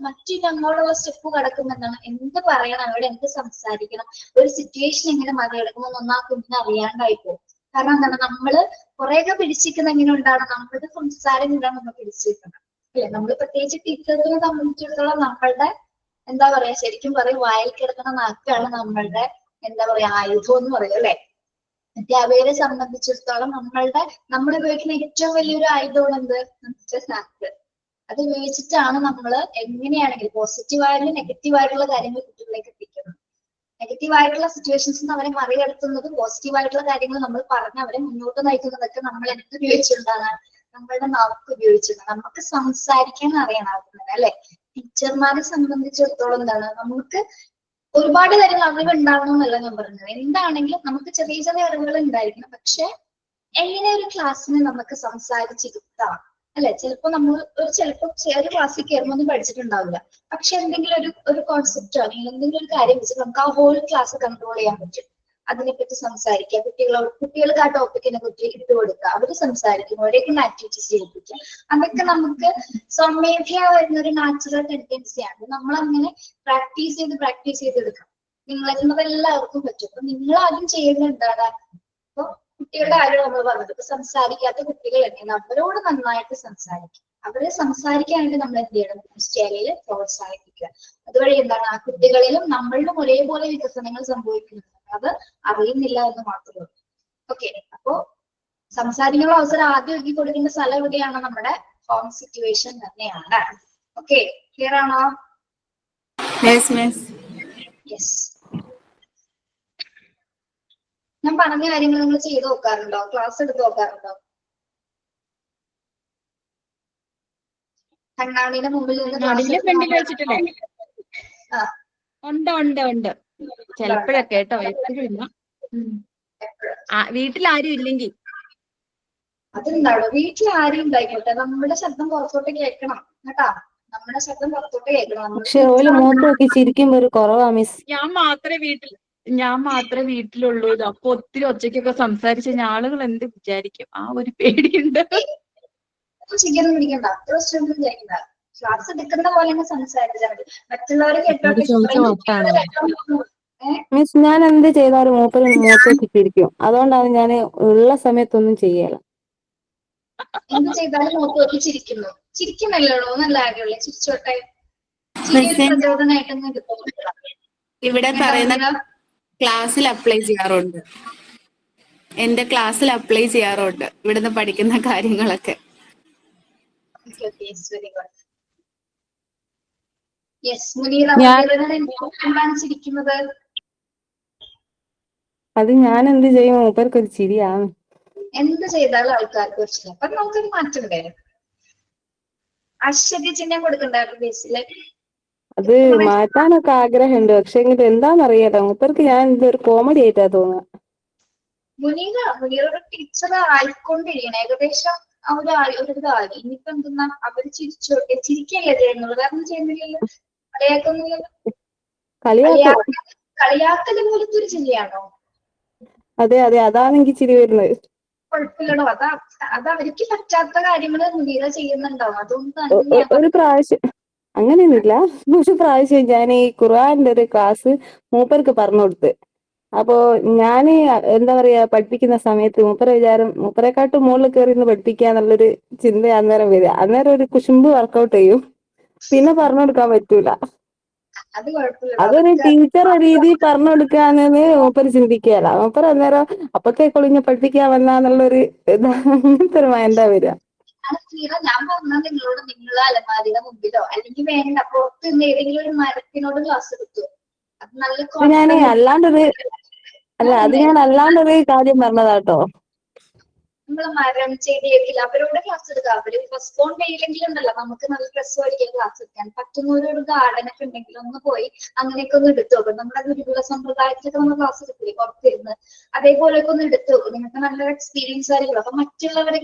മറ്റു ഞങ്ങളോടുള്ള സ്റ്റെപ്പ് കടക്കുമ്പോൾ എന്താണ് എന്ത് പറയണം, അവിടെ എന്ത് സംസാരിക്കണം, ഒരു സിറ്റുവേഷൻ എങ്ങനെ മറികടക്കുമെന്നൊന്നും ആ കുഞ്ഞിനെ അറിയാണ്ടായി പോകും. കാരണം എന്താണ് നമ്മള് കുറെയൊക്കെ പിടിച്ചിരിക്കുന്ന എങ്ങനെ ഉണ്ടാകണം, നമ്മുടെ സംസാരം എന്താണ് നമ്മൾ പിടിച്ചിരിക്കണം അല്ലെ. നമ്മൾ പ്രത്യേകിച്ച് ടീച്ചേഴ്സിനെ സംബന്ധിച്ചിടത്തോളം നമ്മളുടെ എന്താ പറയാ, ശരിക്കും പറയും വായിൽ കിടക്കുന്ന നാക്കാണ് നമ്മളുടെ എന്താ പറയാ ആയുധം എന്ന് പറയും അല്ലെ. അധ്യാപകരെ സംബന്ധിച്ചിടത്തോളം നമ്മൾ ഉപയോഗിക്കുന്ന ഏറ്റവും വലിയൊരു ആയുധമാണ് എന്ത്? നാക്ക്. അത് ഉപയോഗിച്ചിട്ടാണ് നമ്മൾ എങ്ങനെയാണെങ്കിലും പോസിറ്റീവായാലും നെഗറ്റീവായിട്ടുള്ള കാര്യങ്ങൾ കുട്ടികളിലേക്ക് എത്തിക്കുന്നത്. നെഗറ്റീവായിട്ടുള്ള സിറ്റുവേഷൻസ് അവരെ മറികടത്തുന്നതും പോസിറ്റീവായിട്ടുള്ള കാര്യങ്ങൾ നമ്മൾ പറഞ്ഞ് അവരെ മുന്നോട്ട് നയിക്കുന്നതൊക്കെ നമ്മൾ എന്ത് ഉപയോഗിച്ചിട്ടാണ്? നമ്മളുടെ നാക്ക് ഉപയോഗിച്ചിട്ടാണ്. നമുക്ക് സംസാരിക്കാൻ അറിയണം അല്ലെ. ടീച്ചർമാരെ സംബന്ധിച്ചിടത്തോളം എന്താണ് നമുക്ക് ഒരുപാട് കാര്യങ്ങൾ അറിവ് ഉണ്ടാവണം എന്നല്ല ഞാൻ പറഞ്ഞത്. എന്താണെങ്കിലും നമുക്ക് ചെറിയ ചെറിയ അറിവുകൾ ഉണ്ടായിരിക്കണം. പക്ഷെ എങ്ങനെ ഒരു ക്ലാസ്സിന് നമുക്ക് സംസാരിച്ചിരുത്താം അല്ലെ. ചിലപ്പോ ഒരു ക്ലാസ്സിൽ കയറുമ്പോൾ ഒന്നും പഠിച്ചിട്ടുണ്ടാവില്ല. പക്ഷെ എന്തെങ്കിലും ഒരു കോൺസെപ്റ്റോ അല്ലെങ്കിൽ എന്തെങ്കിലും ഒരു കാര്യം വെച്ചിട്ട് നമുക്ക് ആ ഹോൾ ക്ലാസ് കൺട്രോൾ ചെയ്യാൻ പറ്റും. അതിനെപ്പറ്റി സംസാരിക്കുക, കുട്ടികൾക്ക് ആ ടോപ്പിക്കിനെ കുറിച്ച് ഇട്ടുകൊടുക്കുക, അവര് സംസാരിക്കും, അവരെയൊക്കെ ആക്ടിവിറ്റീസ് ചെയ്യിപ്പിക്കുക. അതൊക്കെ നമുക്ക് സ്വമേധയാ വരുന്ന ഒരു നാച്ചുറൽ ടെൻഡൻസിയാണ്. നമ്മളങ്ങനെ പ്രാക്ടീസ് ചെയ്തെടുക്കാം. നിങ്ങളെ എല്ലാവർക്കും പറ്റും. അപ്പൊ നിങ്ങൾ ആദ്യം ചെയ്യുന്നത് എന്താണ്? അപ്പൊ കുട്ടികളുടെ കാര്യം നമ്മൾ പറഞ്ഞത്, ഇപ്പൊ സംസാരിക്കാത്ത കുട്ടികൾ തന്നെ അവരോട് നന്നായിട്ട് സംസാരിക്കും. അവരെ സംസാരിക്കാനായിട്ട് നമ്മൾ എന്ത് ചെയ്യണം? സ്റ്റേജിൽ പ്രോത്സാഹിപ്പിക്കുക. അതുവഴി എന്താണ് ആ കുട്ടികളിലും നമ്മളിലും ഒരേപോലെ വികസനങ്ങൾ സംഭവിക്കുന്നത്. അത് അറിയുന്നില്ല എന്ന് മാത്രമേ ഉള്ളൂ. ഓക്കെ, അപ്പോ സംസാരിക്കാനുള്ള അവസരം ആദ്യം ഒരുക്കി കൊടുക്കേണ്ട സ്ഥലം എവിടെയാണ്? നമ്മുടെ ഹോം സിറ്റുവേഷൻ തന്നെയാണ്. ഓക്കെ, ക്ലിയർ ആണോ? Yes miss. യെസ്. ഞാൻ പറഞ്ഞ കാര്യങ്ങൾ നിങ്ങൾ ചെയ്ത് നോക്കാറുണ്ടോ? ക്ലാസ് എടുത്ത് നോക്കാറുണ്ടോ? കണ്ണാടിയുടെ മുമ്പിൽ നിന്ന് കണ്ണാടിന്റെ ഫ്രണ്ടിൽ വെച്ചിട്ടില്ലേ? ആ ഉണ്ട് ഉണ്ട് ഉണ്ട്. ചിലപ്പോഴൊക്കെ കേട്ടോ, എപ്പോഴും ഇല്ല. വീട്ടിൽ ഇല്ലെങ്കിൽ അതുണ്ടാവും. വീട്ടിൽ ആരും ഉണ്ടായിക്കോട്ടെ, നമ്മുടെ ശബ്ദം പുറത്തോട്ട് കേൾക്കണം കേട്ടാ. നമ്മുടെ ശബ്ദം പുറത്തോട്ട് കേൾക്കണം. പക്ഷെ ഓല് മുഖത്ത് നോക്കി ചിരിക്കുമ്പോ ഒരു കുറവാ മിസ്. ഞാൻ മാത്രമേ വീട്ടിലുള്ളൂ. അപ്പൊ ഒത്തിരി ഒച്ചയ്ക്കൊക്കെ സംസാരിച്ച് ആളുകൾ എന്ത് വിചാരിക്കും, ആ ഒരു പേടിയുണ്ട്. ചിക്കൻ പിടിക്കണ്ട, അത്ര ശ്രമം ചെയ്യണ്ട. ക്ലാസ് എടുക്കുന്ന പോലെ സംസാരിച്ചാൽ മതി. മറ്റുള്ളവരെ കേട്ടോട്ട് മിസ് ഞാൻ എന്ത് ചെയ്താലും മൂപ്പര് മുഖത്ത് നോക്കി ചിരിക്കും. അതുകൊണ്ടാണ് ഞാൻ ഉള്ള സമയത്തൊന്നും ചെയ്യല. എന്ത് ചെയ്താലും നോക്കി നോക്കി ചിരിക്കുന്നു. ചിരിക്കുന്നല്ലോ നല്ല കാര്യമുള്ളൂ. ചിരിച്ചോട്ടെ. പ്രചോദനമായിട്ടൊന്നും കിട്ടുന്നില്ല. ഇവിടെ പറയുന്ന ക്ലാസ്സിൽ അപ്ലൈ ചെയ്യാറുണ്ട്. എന്റെ ക്ലാസ്സിൽ അപ്ലൈ ചെയ്യാറുണ്ട് ഇവിടുന്ന് പഠിക്കുന്ന കാര്യങ്ങളൊക്കെ. അത് ഞാൻ എന്ത് ചെയ്യും, മൂപ്പർക്ക് ഒരു ചിരിയാണ്. എന്ത് ചെയ്താലും ആൾക്കാർക്ക് ഒരു ചിരി. അപ്പൊ നമുക്കൊരു മാറ്റം ഉണ്ടായിരുന്നു. ആശ്ചര്യ ചിഹ്നം കൊടുക്കണ്ടായിരുന്നു ബേസില്. അത് മാറ്റാനൊക്കെ ആഗ്രഹമുണ്ട്. പക്ഷെ എന്താന്നറിയാലോ, മൂപ്പർക്ക് ഞാൻ എന്തൊരു കോമഡി ആയിട്ടാ തോന്നുക. മുനീറ ഒരു ടീച്ചർ ആയിക്കൊണ്ടിരിക്കണം. ഏകദേശം ഒരിതായി. ഇനിയിപ്പോ എന്തെന്നാ അവര് ചിരിച്ചോട്ടെ. ചിരിക്കല്ലേ ചെയ്യുന്നത്, വേറെ ചെയ്യുന്നില്ലല്ലോ. കളിയാക്കൊന്നുമില്ലല്ലോ. കളിയാക്കല് പോലത്തെ ഒരു ചിരിയാണോ? അതെ അതെ, അതാണ് എനിക്ക് ചിരി വരുന്നത്. കുഴപ്പമില്ലടോ. അത് അവർക്ക് പറ്റാത്ത കാര്യങ്ങള് മുനീറ ചെയ്യുന്നുണ്ടാവും. അതുകൊണ്ട് ഒരു പ്രാവശ്യം അങ്ങനെയൊന്നുമില്ല. ഒരു പ്രാവശ്യം ഞാൻ ഈ ഖുർആന്റെ ഒരു ക്ലാസ് മൂപ്പർക്ക് പറഞ്ഞു കൊടുത്ത്. അപ്പോ ഞാന് എന്താ പറയാ, പഠിപ്പിക്കുന്ന സമയത്ത് മൂപ്പരെ വിചാരം മൂപ്പരെക്കാട്ടും മുകളിൽ കയറി നിന്ന് പഠിപ്പിക്കാന്നുള്ളൊരു ചിന്ത അന്നേരം വരിക. അന്നേരം ഒരു കുശുമ്പ് വർക്കൗട്ട് ചെയ്യും. പിന്നെ പറഞ്ഞു കൊടുക്കാൻ പറ്റൂല. അതൊരു ടീച്ചർ രീതി പറഞ്ഞു കൊടുക്കാന്ന് മൂപ്പര് ചിന്തിക്കുകയല്ല. മൂപ്പര് അന്നേരം അപ്പത്തേക്കൊളിഞ്ഞ് പഠിപ്പിക്കാൻ വന്നാന്നുള്ളൊരു അങ്ങനത്തെ ഒരു മൈൻഡാ വരിക. ഞാൻ പറഞ്ഞത് നിങ്ങളോട്, നിങ്ങൾ അലമാരിയുടെ മുമ്പിലോ അല്ലെങ്കിൽ വേണ്ട പുറത്ത് ഏതെങ്കിലും ഒരു മരത്തിനോട് ക്ലാസ് എടുത്തു. അത് നല്ല ഞാൻ അല്ലാണ്ടൊരു കാര്യം പറഞ്ഞതാട്ടോ. നമ്മള് മരം ചെടിയൊക്കെ അവരോട് ക്ലാസ് എടുക്കുക. അവര് റെസ്പോണ്ട് ചെയ്യില്ലെങ്കിലും ഉണ്ടല്ലോ, നമുക്ക് നല്ല രസമായിരിക്കും ക്ലാസ് എടുക്കാൻ. പറ്റുന്നവരോട് ഗാർഡനൊക്കെ ഉണ്ടെങ്കിൽ ഒന്ന് പോയി അങ്ങനെയൊക്കെ ഒന്ന് എടുത്തു നോക്കും. നമ്മുടെ ഗുരുകുല സമ്പ്രദായത്തിലൊക്കെ നമ്മൾ ക്ലാസ് എടുക്കില്ലേ പുറത്തിരുന്ന്, അതേപോലെയൊക്കെ ഒന്ന് എടുത്തു നോക്കും. നിങ്ങൾക്ക് നല്ലൊരു എക്സ്പീരിയൻസ് ആയിരിക്കും. അപ്പൊ മറ്റുള്ളവരെ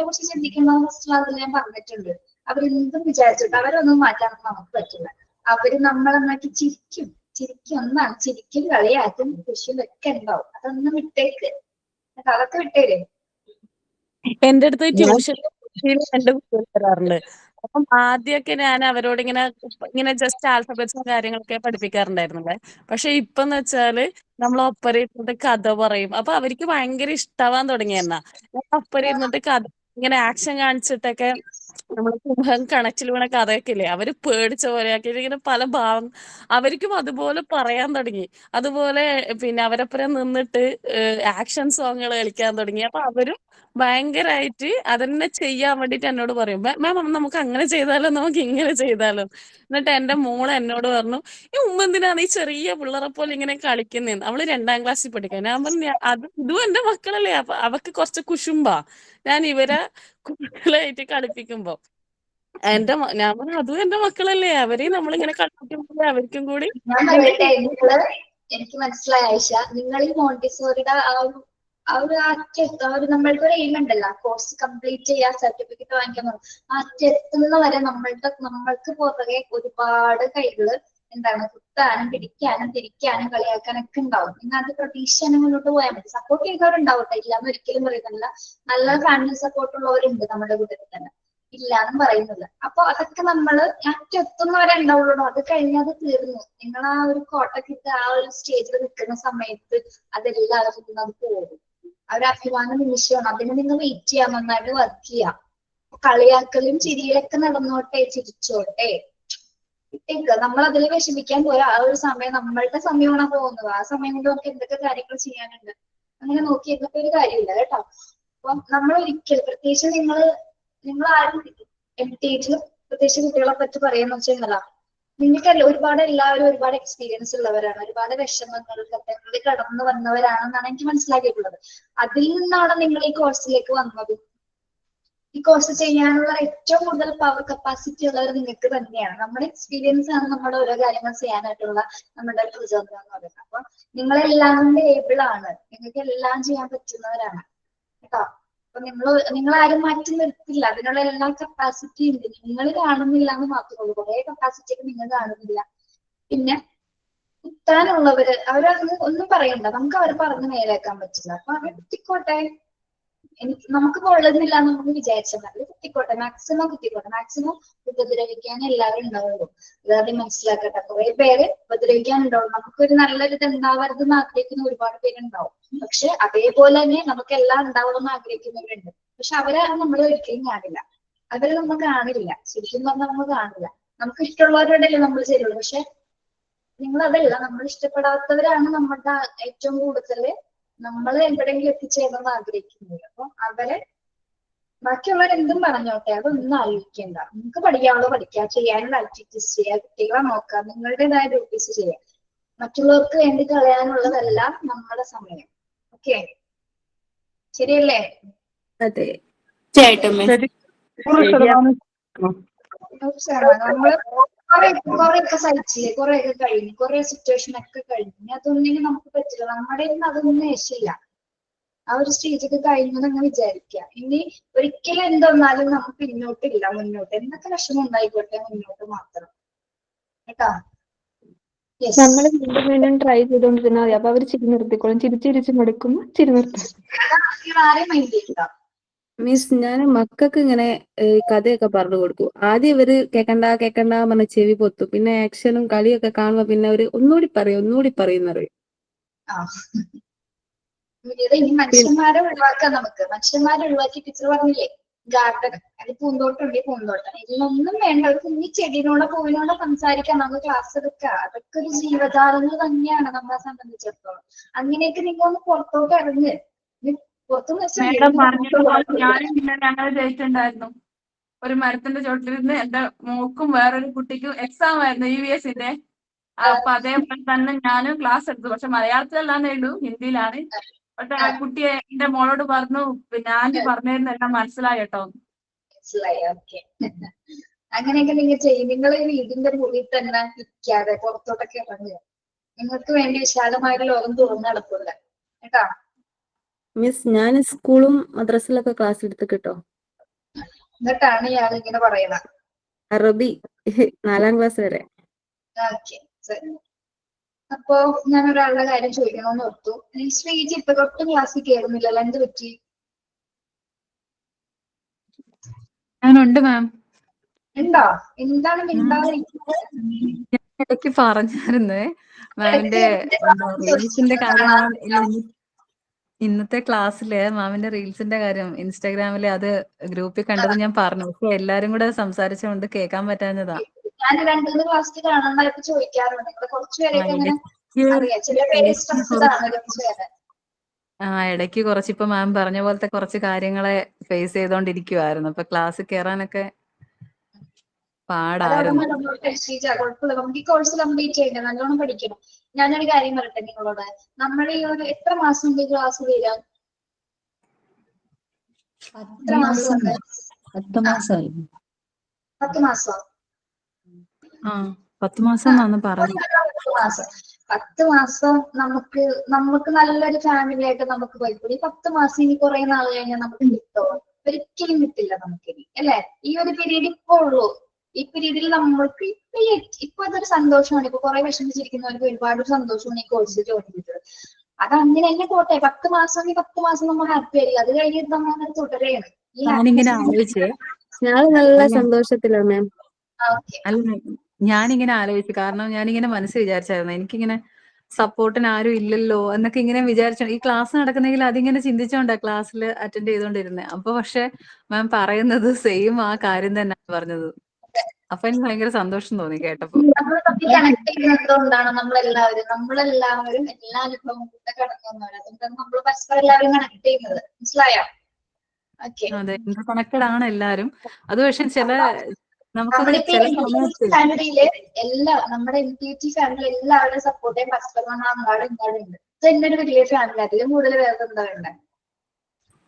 കുറിച്ച് ചിന്തിക്കുന്ന ഫസ്റ്റ് ക്ലാസ്സിൽ ഞാൻ പറഞ്ഞിട്ടുണ്ട്. അവരെന്തും വിചാരിച്ചിട്ട് അവരൊന്നും മാറ്റാൻ നമുക്ക് പറ്റില്ല. അവര് നമ്മളെന്നാക്കി ചിരിക്കും. ഒന്നാണ് ചിരിക്കും, കളിയാക്കും, കൃഷിയും ഒക്കെ ഉണ്ടാവും. അതൊന്നും വിട്ടേക്ക്. അതൊക്കെ വിട്ടേര്. എന്റെ അടുത്ത് ട്യൂഷൻ 2 കുട്ടികൾ വരാറുണ്ട്. അപ്പം ആദ്യമൊക്കെ ഞാൻ അവരോട് ഇങ്ങനെ ജസ്റ്റ് ആൽഫബറ്റ്സും കാര്യങ്ങളൊക്കെ പഠിപ്പിക്കാറുണ്ടായിരുന്നല്ലേ. പക്ഷെ ഇപ്പൊന്ന് വെച്ചാല് നമ്മൾ ഒപ്പര ഇരുന്നിട്ട് കഥ പറയും. അപ്പൊ അവർക്ക് ഭയങ്കര ഇഷ്ടാവാൻ തുടങ്ങി. ഞാൻ ഒപ്പര ഇരുന്നിട്ട് കഥ ഇങ്ങനെ ആക്ഷൻ കാണിച്ചിട്ടൊക്കെ നമ്മൾ കണക്റ്റിൽ വീണ കഥയൊക്കെ ഇല്ലേ, അവര് പേടിച്ച പോലെയാക്കി ഇങ്ങനെ പല ഭാവം അവർക്കും അതുപോലെ പറയാൻ തുടങ്ങി. അതുപോലെ പിന്നെ അവരപ്പുറം നിന്നിട്ട് ആക്ഷൻ സോങ്ങുകൾ കളിക്കാൻ തുടങ്ങി. അപ്പൊ അവരും ഭയങ്കരമായിട്ട് അതന്നെ ചെയ്യാൻ വേണ്ടിട്ട് എന്നോട് പറയും, മാം നമുക്ക് അങ്ങനെ ചെയ്താലോ, നമുക്ക് ഇങ്ങനെ ചെയ്താലോ. എന്നിട്ട് എന്റെ മോള് എന്നോട് പറഞ്ഞു, ഈ എന്തിനാണ് ഈ ചെറിയ പിള്ളേരെ പോലെ ഇങ്ങനെ കളിക്കുന്നേന്ന്. അവള് 2ാം ക്ലാസ്സിൽ പഠിക്കാൻ. ഞാൻ പറഞ്ഞു, ഇതും എന്റെ മക്കളല്ലേ. അപ്പൊ അവക്ക് കുറച്ച് കുശുമ്പാ ഞാൻ ഇവരെ കുട്ടികളായിട്ട് കളിപ്പിക്കുമ്പോ. ഞാൻ പറഞ്ഞു, അതും എന്റെ മക്കളല്ലേ, അവരെയും നമ്മളിങ്ങനെ കളിപ്പിക്കുമ്പോ അവർക്കും കൂടി. എനിക്ക് മനസ്സിലായ ആയിഷ, നിങ്ങൾ ഈ മോണ്ടിസോറിയുടെ നമ്മൾക്ക് ഒരു എയിം ഉണ്ടല്ലോ, കോഴ്സ് കംപ്ലീറ്റ് ചെയ്യാൻ, സർട്ടിഫിക്കറ്റ് വാങ്ങിക്കാൻ. ആ അറ്റെത്തുന്ന വരെ നമ്മൾക്ക് പുറകെ ഒരുപാട് കൈകള് കുത്താനും പിടിക്കാനും തിരിക്കാനും കളിയാക്കാനൊക്കെ ഉണ്ടാവും. നിങ്ങൾ അത് പ്രതീക്ഷ മുന്നോട്ട് പോയാൽ മതി. സപ്പോർട്ട് ചെയ്തവരുണ്ടാവട്ടെ, ഇല്ലാന്ന് ഒരിക്കലും പറയുന്നില്ല. നല്ല ഫാമിലി സപ്പോർട്ട് ഉള്ളവരുണ്ട് നമ്മുടെ കൂട്ടത്തിൽ തന്നെ, ഇല്ലാന്നും പറയുന്നില്ല. അപ്പൊ അതൊക്കെ നമ്മള് അറ്റെത്തുന്നവരെ ഉണ്ടാവുള്ളൂ. അത് കഴിഞ്ഞാൽ അത് തീർന്നു. നിങ്ങൾ ആ ഒരു കോട്ടൊക്കെ ഇട്ട് ആ ഒരു സ്റ്റേജിൽ നിൽക്കുന്ന സമയത്ത് അതെല്ലാവരും അത് പോകും. ആ ഒരു അഭിമാന നിമിഷമാണ്. അതിന് നിങ്ങൾ വെയിറ്റ് ചെയ്യാൻ, നന്നായിട്ട് വർക്ക് ചെയ്യാം. കളിയാക്കലും ചിരിയിലൊക്കെ നടന്നോട്ടെ, ചിരിച്ചോട്ടെ. നമ്മൾ അതിൽ വിഷമിക്കാൻ പോയാൽ ആ ഒരു സമയം നമ്മളുടെ സമയമാണ് പോകുന്നത്. ആ സമയം കൊണ്ട് നമുക്ക് എന്തൊക്കെ കാര്യങ്ങൾ ചെയ്യാനുണ്ട്, അങ്ങനെ നോക്കി എന്നിട്ട് ഒരു കാര്യമില്ല കേട്ടോ. അപ്പൊ നമ്മൾ ഒരിക്കലും, പ്രത്യേകിച്ച് നിങ്ങൾ ആരും MTH പ്രത്യേകിച്ച് കുട്ടികളെ പറ്റി പറയാന്ന് വെച്ചാൽ നിങ്ങൾക്കല്ല ഒരുപാട് എല്ലാവരും ഒരുപാട് എക്സ്പീരിയൻസ് ഉള്ളവരാണ്, ഒരുപാട് വിഷമങ്ങൾ ഘട്ടങ്ങളിൽ കടന്നു വന്നവരാണെന്നാണ് എനിക്ക് മനസ്സിലാക്കിയിട്ടുള്ളത്. അതിൽ നിന്നാണ് നിങ്ങൾ ഈ കോഴ്സിലേക്ക് വന്നത്. ഈ കോഴ്സ് ചെയ്യാനുള്ള ഏറ്റവും കൂടുതൽ പവർ കപ്പാസിറ്റി ഉള്ളവർ നിങ്ങൾക്ക് തന്നെയാണ്. നമ്മുടെ എക്സ്പീരിയൻസ് ആണ് നമ്മുടെ ഓരോ കാര്യങ്ങൾ ചെയ്യാനായിട്ടുള്ള നമ്മുടെ റിസർവ് എന്ന് പറയുന്നത്. അപ്പൊ നിങ്ങളെല്ലാം കൊണ്ട് ഏബിൾ ആണ്, നിങ്ങൾക്ക് എല്ലാം ചെയ്യാൻ പറ്റുന്നവരാണ് കേട്ടോ. അപ്പൊ നിങ്ങൾ ആരും മാറ്റി നിർത്തില്ല, അതിനുള്ള എല്ലാ കപ്പാസിറ്റി ഉണ്ട്. നിങ്ങൾ കാണുന്നില്ല എന്ന് മാത്രമേ ഉള്ളൂ, കുറെ കപ്പാസിറ്റി ഒക്കെ നിങ്ങൾ കാണുന്നില്ല. പിന്നെ കുത്താനുള്ളവര് അവരത് ഒന്നും പറയണ്ട, നമുക്ക് അവർ പറഞ്ഞ് നേരാക്കാൻ പറ്റില്ല. അപ്പൊ അവർ കുത്തിക്കോട്ടെ, നമുക്ക് കൊള്ളുന്നില്ല എന്ന് നമുക്ക് വിചാരിച്ചാൽ മതി, കുത്തിക്കോട്ടെ, മാക്സിമം കുത്തിക്കോട്ടെ. മാക്സിമം ഉപദ്രവിക്കാൻ എല്ലാവരും ഉണ്ടാവുള്ളൂ, അതാദ്യം മനസ്സിലാക്കട്ടെ. കുറെ പേര് ഉപദ്രവിക്കാൻ ഉണ്ടാവും, നമുക്കൊരു നല്ലൊരു ഇത് ഉണ്ടാവരുത് എന്ന് ആഗ്രഹിക്കുന്ന ഒരുപാട് പേരുണ്ടാവും. പക്ഷെ അതേപോലെ തന്നെ നമുക്ക് എല്ലാം ഉണ്ടാവണമെന്ന് ആഗ്രഹിക്കുന്നവരുണ്ട്. പക്ഷെ അവരെ നമ്മൾ ഒരിക്കലും കാണില്ല, അവരെ നമ്മൾ കാണില്ല, ശരിക്കും പറഞ്ഞാൽ നമ്മൾ കാണില്ല. നമുക്ക് ഇഷ്ടമുള്ളവരുടെ നമ്മൾ ചെയ്യുള്ളൂ. പക്ഷെ നിങ്ങൾ അതല്ല, നമ്മൾ ഇഷ്ടപ്പെടാത്തവരാണ് നമ്മളുടെ ഏറ്റവും കൂടുതൽ നമ്മൾ എവിടെയെങ്കിലും എത്തിച്ചേർന്നെന്ന് ആഗ്രഹിക്കുന്നത്. അപ്പൊ അവരെ ബാക്കിയുള്ളവർ എന്തും പറഞ്ഞോട്ടെ, അതൊന്നും ആലോചിക്കണ്ട. നിങ്ങൾക്ക് പഠിക്കാനുള്ളത് പഠിക്കുക, ചെയ്യാനുള്ള ആക്ടിവിറ്റീസ് ചെയ്യുക, കുട്ടികളെ നോക്കുക, നിങ്ങളുടേതായ ഡ്യൂട്ടീസ് ചെയ്യുക. മറ്റുള്ളവർക്ക് വേണ്ടി കളയാനുള്ളതല്ല നമ്മുടെ സമയം. ഓക്കെ, ശരിയല്ലേ? അതെ, നമ്മള് കൊറേയൊക്കെ സഹിച്ചില്ലേ, കൊറേയൊക്കെ കഴിഞ്ഞു, കൊറേ സിറ്റുവേഷൻ ഒക്കെ കഴിഞ്ഞു. അതൊന്നും നമുക്ക് പറ്റില്ല, നമ്മുടെ അതൊന്നും രക്ഷയില്ല. ആ ഒരു സ്റ്റേജൊക്കെ കഴിഞ്ഞു എന്ന് വിചാരിക്കുക. ഇനി ഒരിക്കലും എന്തൊന്നാലും നമുക്ക് പിന്നോട്ടില്ല, മുന്നോട്ട്. എന്തൊക്കെ വിഷമം ഉണ്ടായിക്കോട്ടെ, മുന്നോട്ട് മാത്രം കേട്ടോ. നമ്മൾ വീണ്ടും വീണ്ടും ട്രൈ ചെയ്തോണ്ടിരുന്നാൽ മതി. അപ്പൊ അവര് ചിരി നിർത്തിക്കോളും. ചിരിച്ചിരിച്ച് മടുക്കുമ്പോ ചിരി നിർത്തും. ആരെയും മൈൻഡ് ചെയ്യണ്ട. മീൻസ് ഞാൻ മക്കൾക്ക് ഇങ്ങനെ കഥയൊക്കെ പറഞ്ഞു കൊടുക്കും. ആദ്യം ഇവര് കേക്കണ്ട പറഞ്ഞ ചെവി പൊത്തും. പിന്നെ ആക്ഷനും കളിയൊക്കെ കാണുമ്പോ പിന്നെ അവര് ഒന്നുകൂടി പറയുന്ന പറയും. ഇനി മനുഷ്യന്മാരെ ഒഴിവാക്കാം. നമുക്ക് മനുഷ്യന്മാരെ ഒഴിവാക്കി ടീച്ചർ പറഞ്ഞില്ലേ, ഗാർഡൻ, അത് പൂന്തോട്ടം പൂന്തോട്ടം, ഇതിലൊന്നും വേണ്ട. ഒരു കുഞ്ഞി ചെടിനോടോ പൂവിനോടോ സംസാരിക്കാൻ നമുക്ക് ക്ലാസ് എടുക്കുക. അതൊക്കെ ഒരു ജീവജാലങ്ങൾ തന്നെയാണ് നമ്മളെ സംബന്ധിച്ചിടത്തോളം. അങ്ങനെയൊക്കെ നിങ്ങൾ ഒന്ന് പുറത്തോട്ട് ഇറങ്ങ്. ഞാനും പിന്നെ ഞങ്ങൾ ജയിച്ചിട്ടുണ്ടായിരുന്നു. ഒരു മരത്തിന്റെ ചോട്ടിലിരുന്ന് എന്റെ മോക്കും വേറൊരു കുട്ടിക്കും എക്സാം ആയിരുന്നു EVSന്റെ. അപ്പൊ അതേപോലെ തന്നെ ഞാനും ക്ലാസ് എടുത്തു. പക്ഷെ മലയാളത്തിലല്ലാന്നേ ഉള്ളൂ, ഹിന്ദിയിലാണ്. പക്ഷെ ആ കുട്ടിയെ എന്റെ മോളോട് പറഞ്ഞു, പിന്നെ ആന്റി പറഞ്ഞിരുന്ന എല്ലാം മനസ്സിലായി കേട്ടോ. മനസ്സിലായി, ഓക്കെ. അങ്ങനെയൊക്കെ നിങ്ങൾ ചെയ്യും. നിങ്ങൾ വീടിന്റെ മുറിയിൽ തന്നെ നിൽക്കാതെ പുറത്തോട്ടൊക്കെ ഇറങ്ങുക. നിങ്ങൾക്ക് വേണ്ടി വിശാലമായ ലോകം തുറന്നു നടക്കില്ല കേട്ടോ. മിസ്, ഞാൻ സ്കൂളും മദ്രസയിലൊക്കെ ക്ലാസ് എടുത്ത് കേട്ടോ. എന്നിട്ടാണ് ഇയാൾ ഇങ്ങനെ പറയണത്. അറബി 4ാം ക്ലാസ് വരെ. ഓക്കെ, ശരി. അപ്പോ ഞാൻ ഒരാളുടെ കാര്യം ചോദിക്കണമെന്ന് ഓർത്തു. ശ്രീജി ഇപ്പൊ തൊട്ടും ക്ലാസ്സിൽ കയറുന്നില്ലല്ലോ, എന്ത് പറ്റി? ഞാനുണ്ട് മാം. ഉണ്ടോ? എന്താണ് മിണ്ടാതിരിക്കുന്നത്? ഇടയ്ക്ക് പറഞ്ഞായിരുന്നേ മാമിന്റെ റീൽസിന്റെ കാര്യം. ഇന്നത്തെ ക്ലാസ്സില് മാമിന്റെ റീൽസിന്റെ കാര്യം ഇൻസ്റ്റാഗ്രാമില് അത് ഗ്രൂപ്പിൽ കണ്ടത് ഞാൻ പറഞ്ഞു. പക്ഷെ എല്ലാരും കൂടെ സംസാരിച്ചുകൊണ്ട് കേൾക്കാൻ പറ്റാഞ്ഞതാ. ഞാൻ 2-3 ക്ലാസ്സിൽ കാണാനായിട്ട് ചോദിക്കാറുണ്ട്. നിങ്ങൾ കുറച്ചുപേരെയൊക്കെ അങ്ങനെ അറിയാം. ചില പേര് സ്ട്രെസ്ഡ് ആണ്, കുറച്ചുപേരെ. ഇടയ്ക്ക് കുറച്ച് ഇപ്പൊ മാം പറഞ്ഞ പോലത്തെ കുറച്ച് കാര്യങ്ങളെ ഫേസ് ചെയ്തോണ്ടിരിക്കുവായിരുന്നു. അപ്പൊ ക്ലാസ്സിൽ കയറാനൊക്കെ പാടായിരുന്നു. കുഴപ്പമില്ല, നമുക്ക് ഈ കോഴ്സ് കംപ്ലീറ്റ് ചെയ്യണ്ടേ, നല്ലോണം പഠിക്കണം. ഞാനൊരു കാര്യം പറയട്ടെ നിങ്ങളോട്. നമ്മൾ ഈ ഒരു എത്ര മാസം ക്ലാസ് വരാം? 10 മാസം. 10 മാസം. 10 മാസം 10 മാസം എന്നാണ് പറഞ്ഞത്. 10 മാസം നമുക്ക് നല്ലൊരു ഫാമിലി ആയിട്ട് നമുക്ക് പോയിക്കൂടി. 10 മാസം ഇനി കുറെ നാൾ കഴിഞ്ഞാൽ നമുക്ക് കിട്ടുമോ? ഒരിക്കലും കിട്ടില്ല നമുക്കിനി, അല്ലെ? ഈ ഒരു പീരീഡ് ഇപ്പൊ ഉള്ളൂ. ഈ പീരീഡിൽ നമ്മൾക്ക് ഇപ്പൊ ഇതൊരു സന്തോഷമാണ്. ഇപ്പൊ കുറെ വിഷമിച്ചിരിക്കുന്നവർക്ക് ഒരുപാട് സന്തോഷമാണ് ഈ കോഴ്സ് ജോയിൻ ചെയ്തത്. അത് അങ്ങനെ തന്നെ പോട്ടെ. 10 മാസം 10 മാസം നമ്മൾ ഹാപ്പി ആയിരിക്കും. അത് കഴിഞ്ഞിട്ട് നമ്മൾ തുടരുകയാണ്. ഞാനിങ്ങനെ ആലോചിച്ചേ, ഞാൻ നല്ല സന്തോഷത്തിലാണ് മാം. അല്ല, ഞാനിങ്ങനെ ആലോചിച്ചു. കാരണം ഞാനിങ്ങനെ മനസ്സിൽ വിചാരിച്ചായിരുന്നു, എനിക്കിങ്ങനെ സപ്പോർട്ടിന് ആരും ഇല്ലല്ലോ എന്നൊക്കെ ഇങ്ങനെ വിചാരിച്ചു. ഈ ക്ലാസ് നടക്കുന്നെങ്കിൽ അതിങ്ങനെ ചിന്തിച്ചോണ്ടാ ക്ലാസ്സിൽ അറ്റൻഡ് ചെയ്തോണ്ടിരുന്നത്. അപ്പൊ പക്ഷെ മാം പറയുന്നത് സെയിം ആ കാര്യം തന്നെയാണ് പറഞ്ഞത്. അപ്പൊ എനിക്ക് ഭയങ്കര സന്തോഷം തോന്നി കേട്ടപ്പോ. നമ്മൾ തമ്മിൽ കണക്ട് ചെയ്യുന്നതുകൊണ്ടാണ് നമ്മളെല്ലാവരും എല്ലാ അനുഭവം കൂടെ കടന്നു വന്നവരാണ്. അതുകൊണ്ടാണ് നമ്മൾ പരസ്പരം എല്ലാവരും കണക്ട് ചെയ്യുന്നത്. മനസ്സിലായോ? അതെ, ഇന്റർ കണക്റ്റഡ് ആണ് എല്ലാരും. അത് പക്ഷെ ചില നമുക്കത് നമ്മളിപ്പോ ചില NTT സമയത്ത് ഫാമിലിയില് നമ്മുടെ NTT ഫാമിലി എല്ലാവരും സപ്പോർട്ട് ചെയ്യാൻ പരസ്പരം അങ്ങാടും ഇങ്ങാടും ഉണ്ട്. ഇത് തന്നെ ഒരു വലിയ ഫാമിലി, അതിലും കൂടുതൽ വേറെ എന്താ വേണ്ടേ?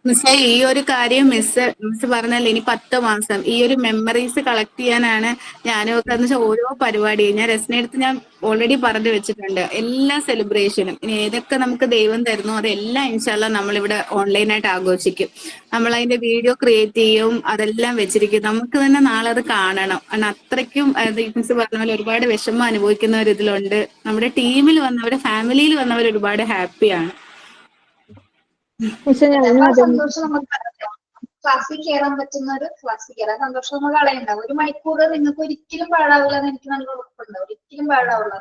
മിസ്സേ ഈ ഒരു കാര്യം മിസ് പറഞ്ഞല്ലോ, ഇനി 10 മാസം ഈ ഒരു മെമ്മറീസ് കളക്ട് ചെയ്യാനാണ് ഞാനും ഒക്കെ എന്ന് വെച്ചാൽ ഓരോ പരിപാടിയും ഞാൻ രസനടുത്ത് ഞാൻ ഓൾറെഡി പറഞ്ഞു വെച്ചിട്ടുണ്ട്. എല്ലാ സെലിബ്രേഷനും ഇനി ഏതൊക്കെ നമുക്ക് ദൈവം തരുന്നു അതെല്ലാം ഇൻഷാല്ല നമ്മളിവിടെ ഓൺലൈനായിട്ട് ആഘോഷിക്കും. നമ്മൾ അതിന്റെ വീഡിയോ ക്രിയേറ്റ് ചെയ്യും, അതെല്ലാം വെച്ചിരിക്കും. നമുക്ക് തന്നെ നാളെ അത് കാണണം. കാരണം അത്രയ്ക്കും മിസ് പറഞ്ഞ പോലെ ഒരുപാട് വിഷമം അനുഭവിക്കുന്നവർ ഇതിലുണ്ട്. നമ്മുടെ ടീമിൽ വന്നവര് ഫാമിലിയിൽ വന്നവർ ഒരുപാട് ഹാപ്പിയാണ്. സന്തോഷം നമുക്ക് ക്ലാസ്സിൽ കയറാൻ പറ്റുന്നവര് ക്ലാസ്സിൽ കയറാൻ സന്തോഷം നമ്മൾ കളയണ്ട. 1 മണിക്കൂർ നിങ്ങൾക്ക് ഒരിക്കലും പാഴാവില്ല എന്ന് എനിക്ക് നല്ല ഉറപ്പുണ്ട്. ഒരിക്കലും പാഴാവില്ല.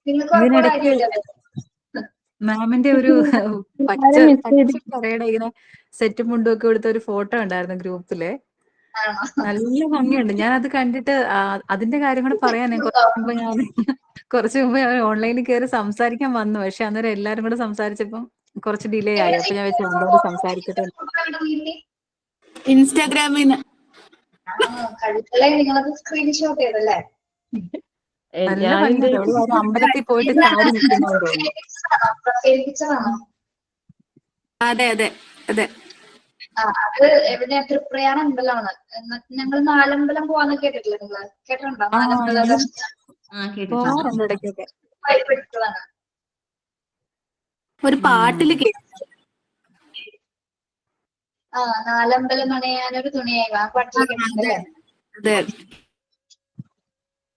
നിങ്ങൾക്ക് ഉറപ്പുള്ള ഇതിനിടയ്ക്ക് കാര്യമില്ല. മാമിന്റെ ഒരു പച്ച കരയുടെ ഇങ്ങനെ സെറ്റും മുണ്ടും ഒക്കെ കൊടുത്ത ഒരു ഫോട്ടോ ഉണ്ടായിരുന്നു ഗ്രൂപ്പില്. നല്ല ഭംഗിയുണ്ട്. ഞാൻ അത് കണ്ടിട്ട് അതിന്റെ കാര്യം കൂടെ പറയാൻ കുറച്ച് മുമ്പ് ഞാൻ ഓൺലൈനിൽ കയറി സംസാരിക്കാൻ വന്നു. പക്ഷെ അന്നേരം എല്ലാരും കൂടെ സംസാരിച്ചപ്പം കുറച്ച് ഡിലേ ആയി. അപ്പൊ ഞാൻ വെച്ച് എന്തോട് സംസാരിക്കട്ടെ. ഇൻസ്റ്റാഗ്രാമിൽ നിങ്ങളത് സ്ക്രീൻഷോട്ട് ചെയ്തല്ലേ? നല്ല ഭംഗിയുണ്ട്. ഒരു അമ്പലത്തിൽ പോയിട്ട് ചാടി നിൽക്കുന്നതെന്ന് തോന്നുന്നു. അതെ അതെ അതെ. അത് എവിടെ തൃപ്രയാർ അമ്പലമാണ്. ഞങ്ങൾ നാലമ്പലം പോവാന്ന് കേട്ടിട്ടില്ല? നിങ്ങള് കേട്ടിട്ടുണ്ടോ? നാലമ്പലം ഒരു പാട്ടില് നാലമ്പലം നനയാനൊരു തുണിയായി ആ പാട്ടിൽ കേട്ടിട്ടുണ്ടല്ലേ?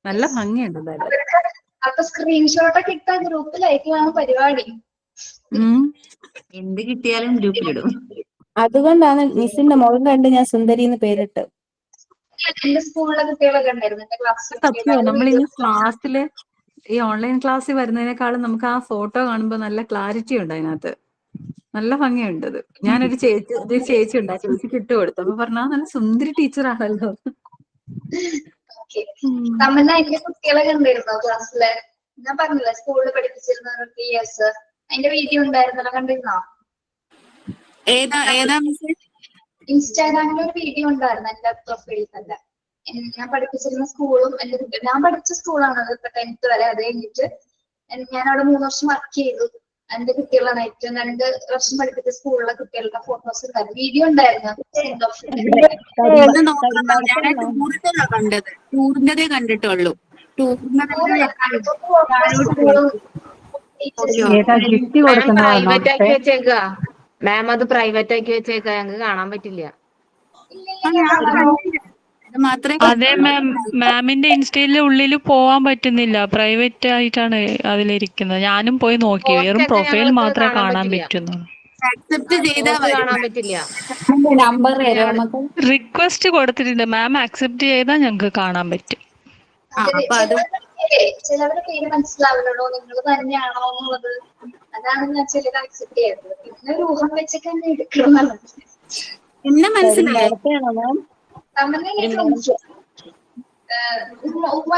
നല്ല ഭംഗിയുണ്ട്. അപ്പൊ സ്ക്രീൻഷോട്ടൊക്കെ ഇട്ട ഗ്രൂപ്പിൽ അയക്കലാണ് പരിപാടി. എന്ത് കിട്ടിയാലും ഗ്രൂപ്പിലിടും. അതുകൊണ്ടാണ് മിസ്സിന്റെ മുഖം കണ്ട് ഞാൻ സുന്ദരി എന്ന് പേരിട്ട്. എന്റെ സ്കൂളിലെ കുട്ടികളൊക്കെ ഉണ്ടായിരുന്നു എന്റെ ക്ലാസ്സിൽ. സത്യമാണ്, നമ്മൾ ഇനി ക്ലാസ്സില് ഈ ഓൺലൈൻ ക്ലാസ്സിൽ വരുന്നതിനേക്കാളും നമുക്ക് ആ ഫോട്ടോ കാണുമ്പോൾ നല്ല ക്ലാരിറ്റി ഉണ്ട് അതിനകത്ത്. നല്ല ഭംഗിയുണ്ട്. അത് ഞാനൊരു ചേച്ചി ഉണ്ട്, ആ ചേച്ചിക്ക് ഇട്ട് കൊടുത്തു. അപ്പൊ പറഞ്ഞാ നല്ല സുന്ദരി ടീച്ചറാണല്ലോ. തമിഴ്നാ എന്റെ കുട്ടികളൊക്കെ ഉണ്ടായിരുന്നോ ക്ലാസ്സില്? ഞാൻ പറഞ്ഞില്ല സ്കൂളിൽ പഠിപ്പിച്ചിരുന്ന ഇയേഴ്സ്. അതിന്റെ വീഡിയോ ഉണ്ടായിരുന്നല്ലോ, കണ്ടിരുന്നോ? ഇൻസ്റ്റാഗ്രാമിൽ ഒരു വീഡിയോ ഉണ്ടായിരുന്നു എന്റെ പ്രൊഫൈലിൽ തന്നെ. ഞാൻ പഠിപ്പിച്ചിരുന്ന സ്കൂളും ഞാൻ പഠിച്ച സ്കൂളാണ് അത്. ഇപ്പൊ 10th വരെ. അത് കഴിഞ്ഞിട്ട് ഞാൻ അവിടെ 3 വർഷം വർക്ക് ചെയ്തു. എന്റെ കുട്ടികളാണ് ഏറ്റവും 2 വർഷം പഠിപ്പിച്ച സ്കൂളിലെ കുട്ടികളുടെ ഫോട്ടോസ് ഉണ്ടായിരുന്നു, വീഡിയോ ഉണ്ടായിരുന്നു. ടൂറിന്റെ കണ്ടിട്ടുള്ളൂ. പ്രൈവറ്റ് ആക്കി വെച്ചേക്ക മാം, അത് പ്രൈവറ്റ് ആക്കി വെച്ചേക്ക, ഞങ്ങക്ക് കാണാൻ പറ്റില്ല. അതെ മാം, മാമിന്റെ ഇൻസ്റ്റയിലെ ഉള്ളിൽ പോവാൻ പറ്റുന്നില്ല. പ്രൈവറ്റ് ആയിട്ടാണ് അതിലിരിക്കുന്നത്. ഞാനും പോയി നോക്കി, വെറും പ്രൊഫൈൽ മാത്രമേ കാണാൻ പറ്റുന്നുള്ളൂ. കാണാൻ പറ്റില്ല. റിക്വസ്റ്റ് കൊടുത്തിട്ടുണ്ട് മാം, അക്സെപ്റ്റ് ചെയ്താൽ ഞങ്ങക്ക് കാണാൻ പറ്റും. ചിലവരുടെ പേര് മനസ്സിലാവില്ലല്ലോ നിങ്ങൾ തന്നെയാണോ എന്നുള്ളത്. അതാണ് ഞാൻ ചിലത് അക്സെപ്റ്റ് ചെയ്തത്. പിന്നെ ഒരു ഊഹം വെച്ചൊക്കെ തന്നെ എടുക്കണം. എന്നെ മനസ്സിലായി.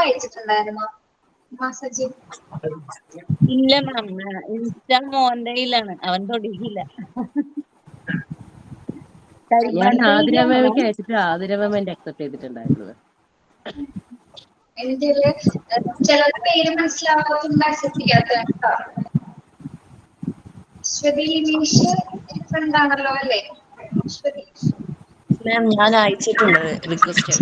അയച്ചിട്ടുണ്ടായിരുന്നോ മാസജി? ഇല്ല മാം, ഇൻസ്റ്റ മോന്റെ കയ്യിലാണ്, അവൻ തൊടിയില്ല. ഞാൻ ആതിരമ്മയ്ക്ക് അയച്ചിട്ട് ആതിരമ്മ അക്സെപ്റ്റ് ചെയ്തിട്ടുണ്ടായിരുന്നത്. എന്റെ ചിലരുടെ പേര് മനസ്സിലാവാത്തതുകൊണ്ട് അക്സെപ്റ്റ് ചെയ്യാത്ത. ശ്വതി നിമിഷ് ഫ്രണ്ടാണല്ലോ അല്ലേ? ശ്വതി മാം ഞാൻ അയച്ചിട്ടുണ്ട് റിക്വസ്റ്റ്.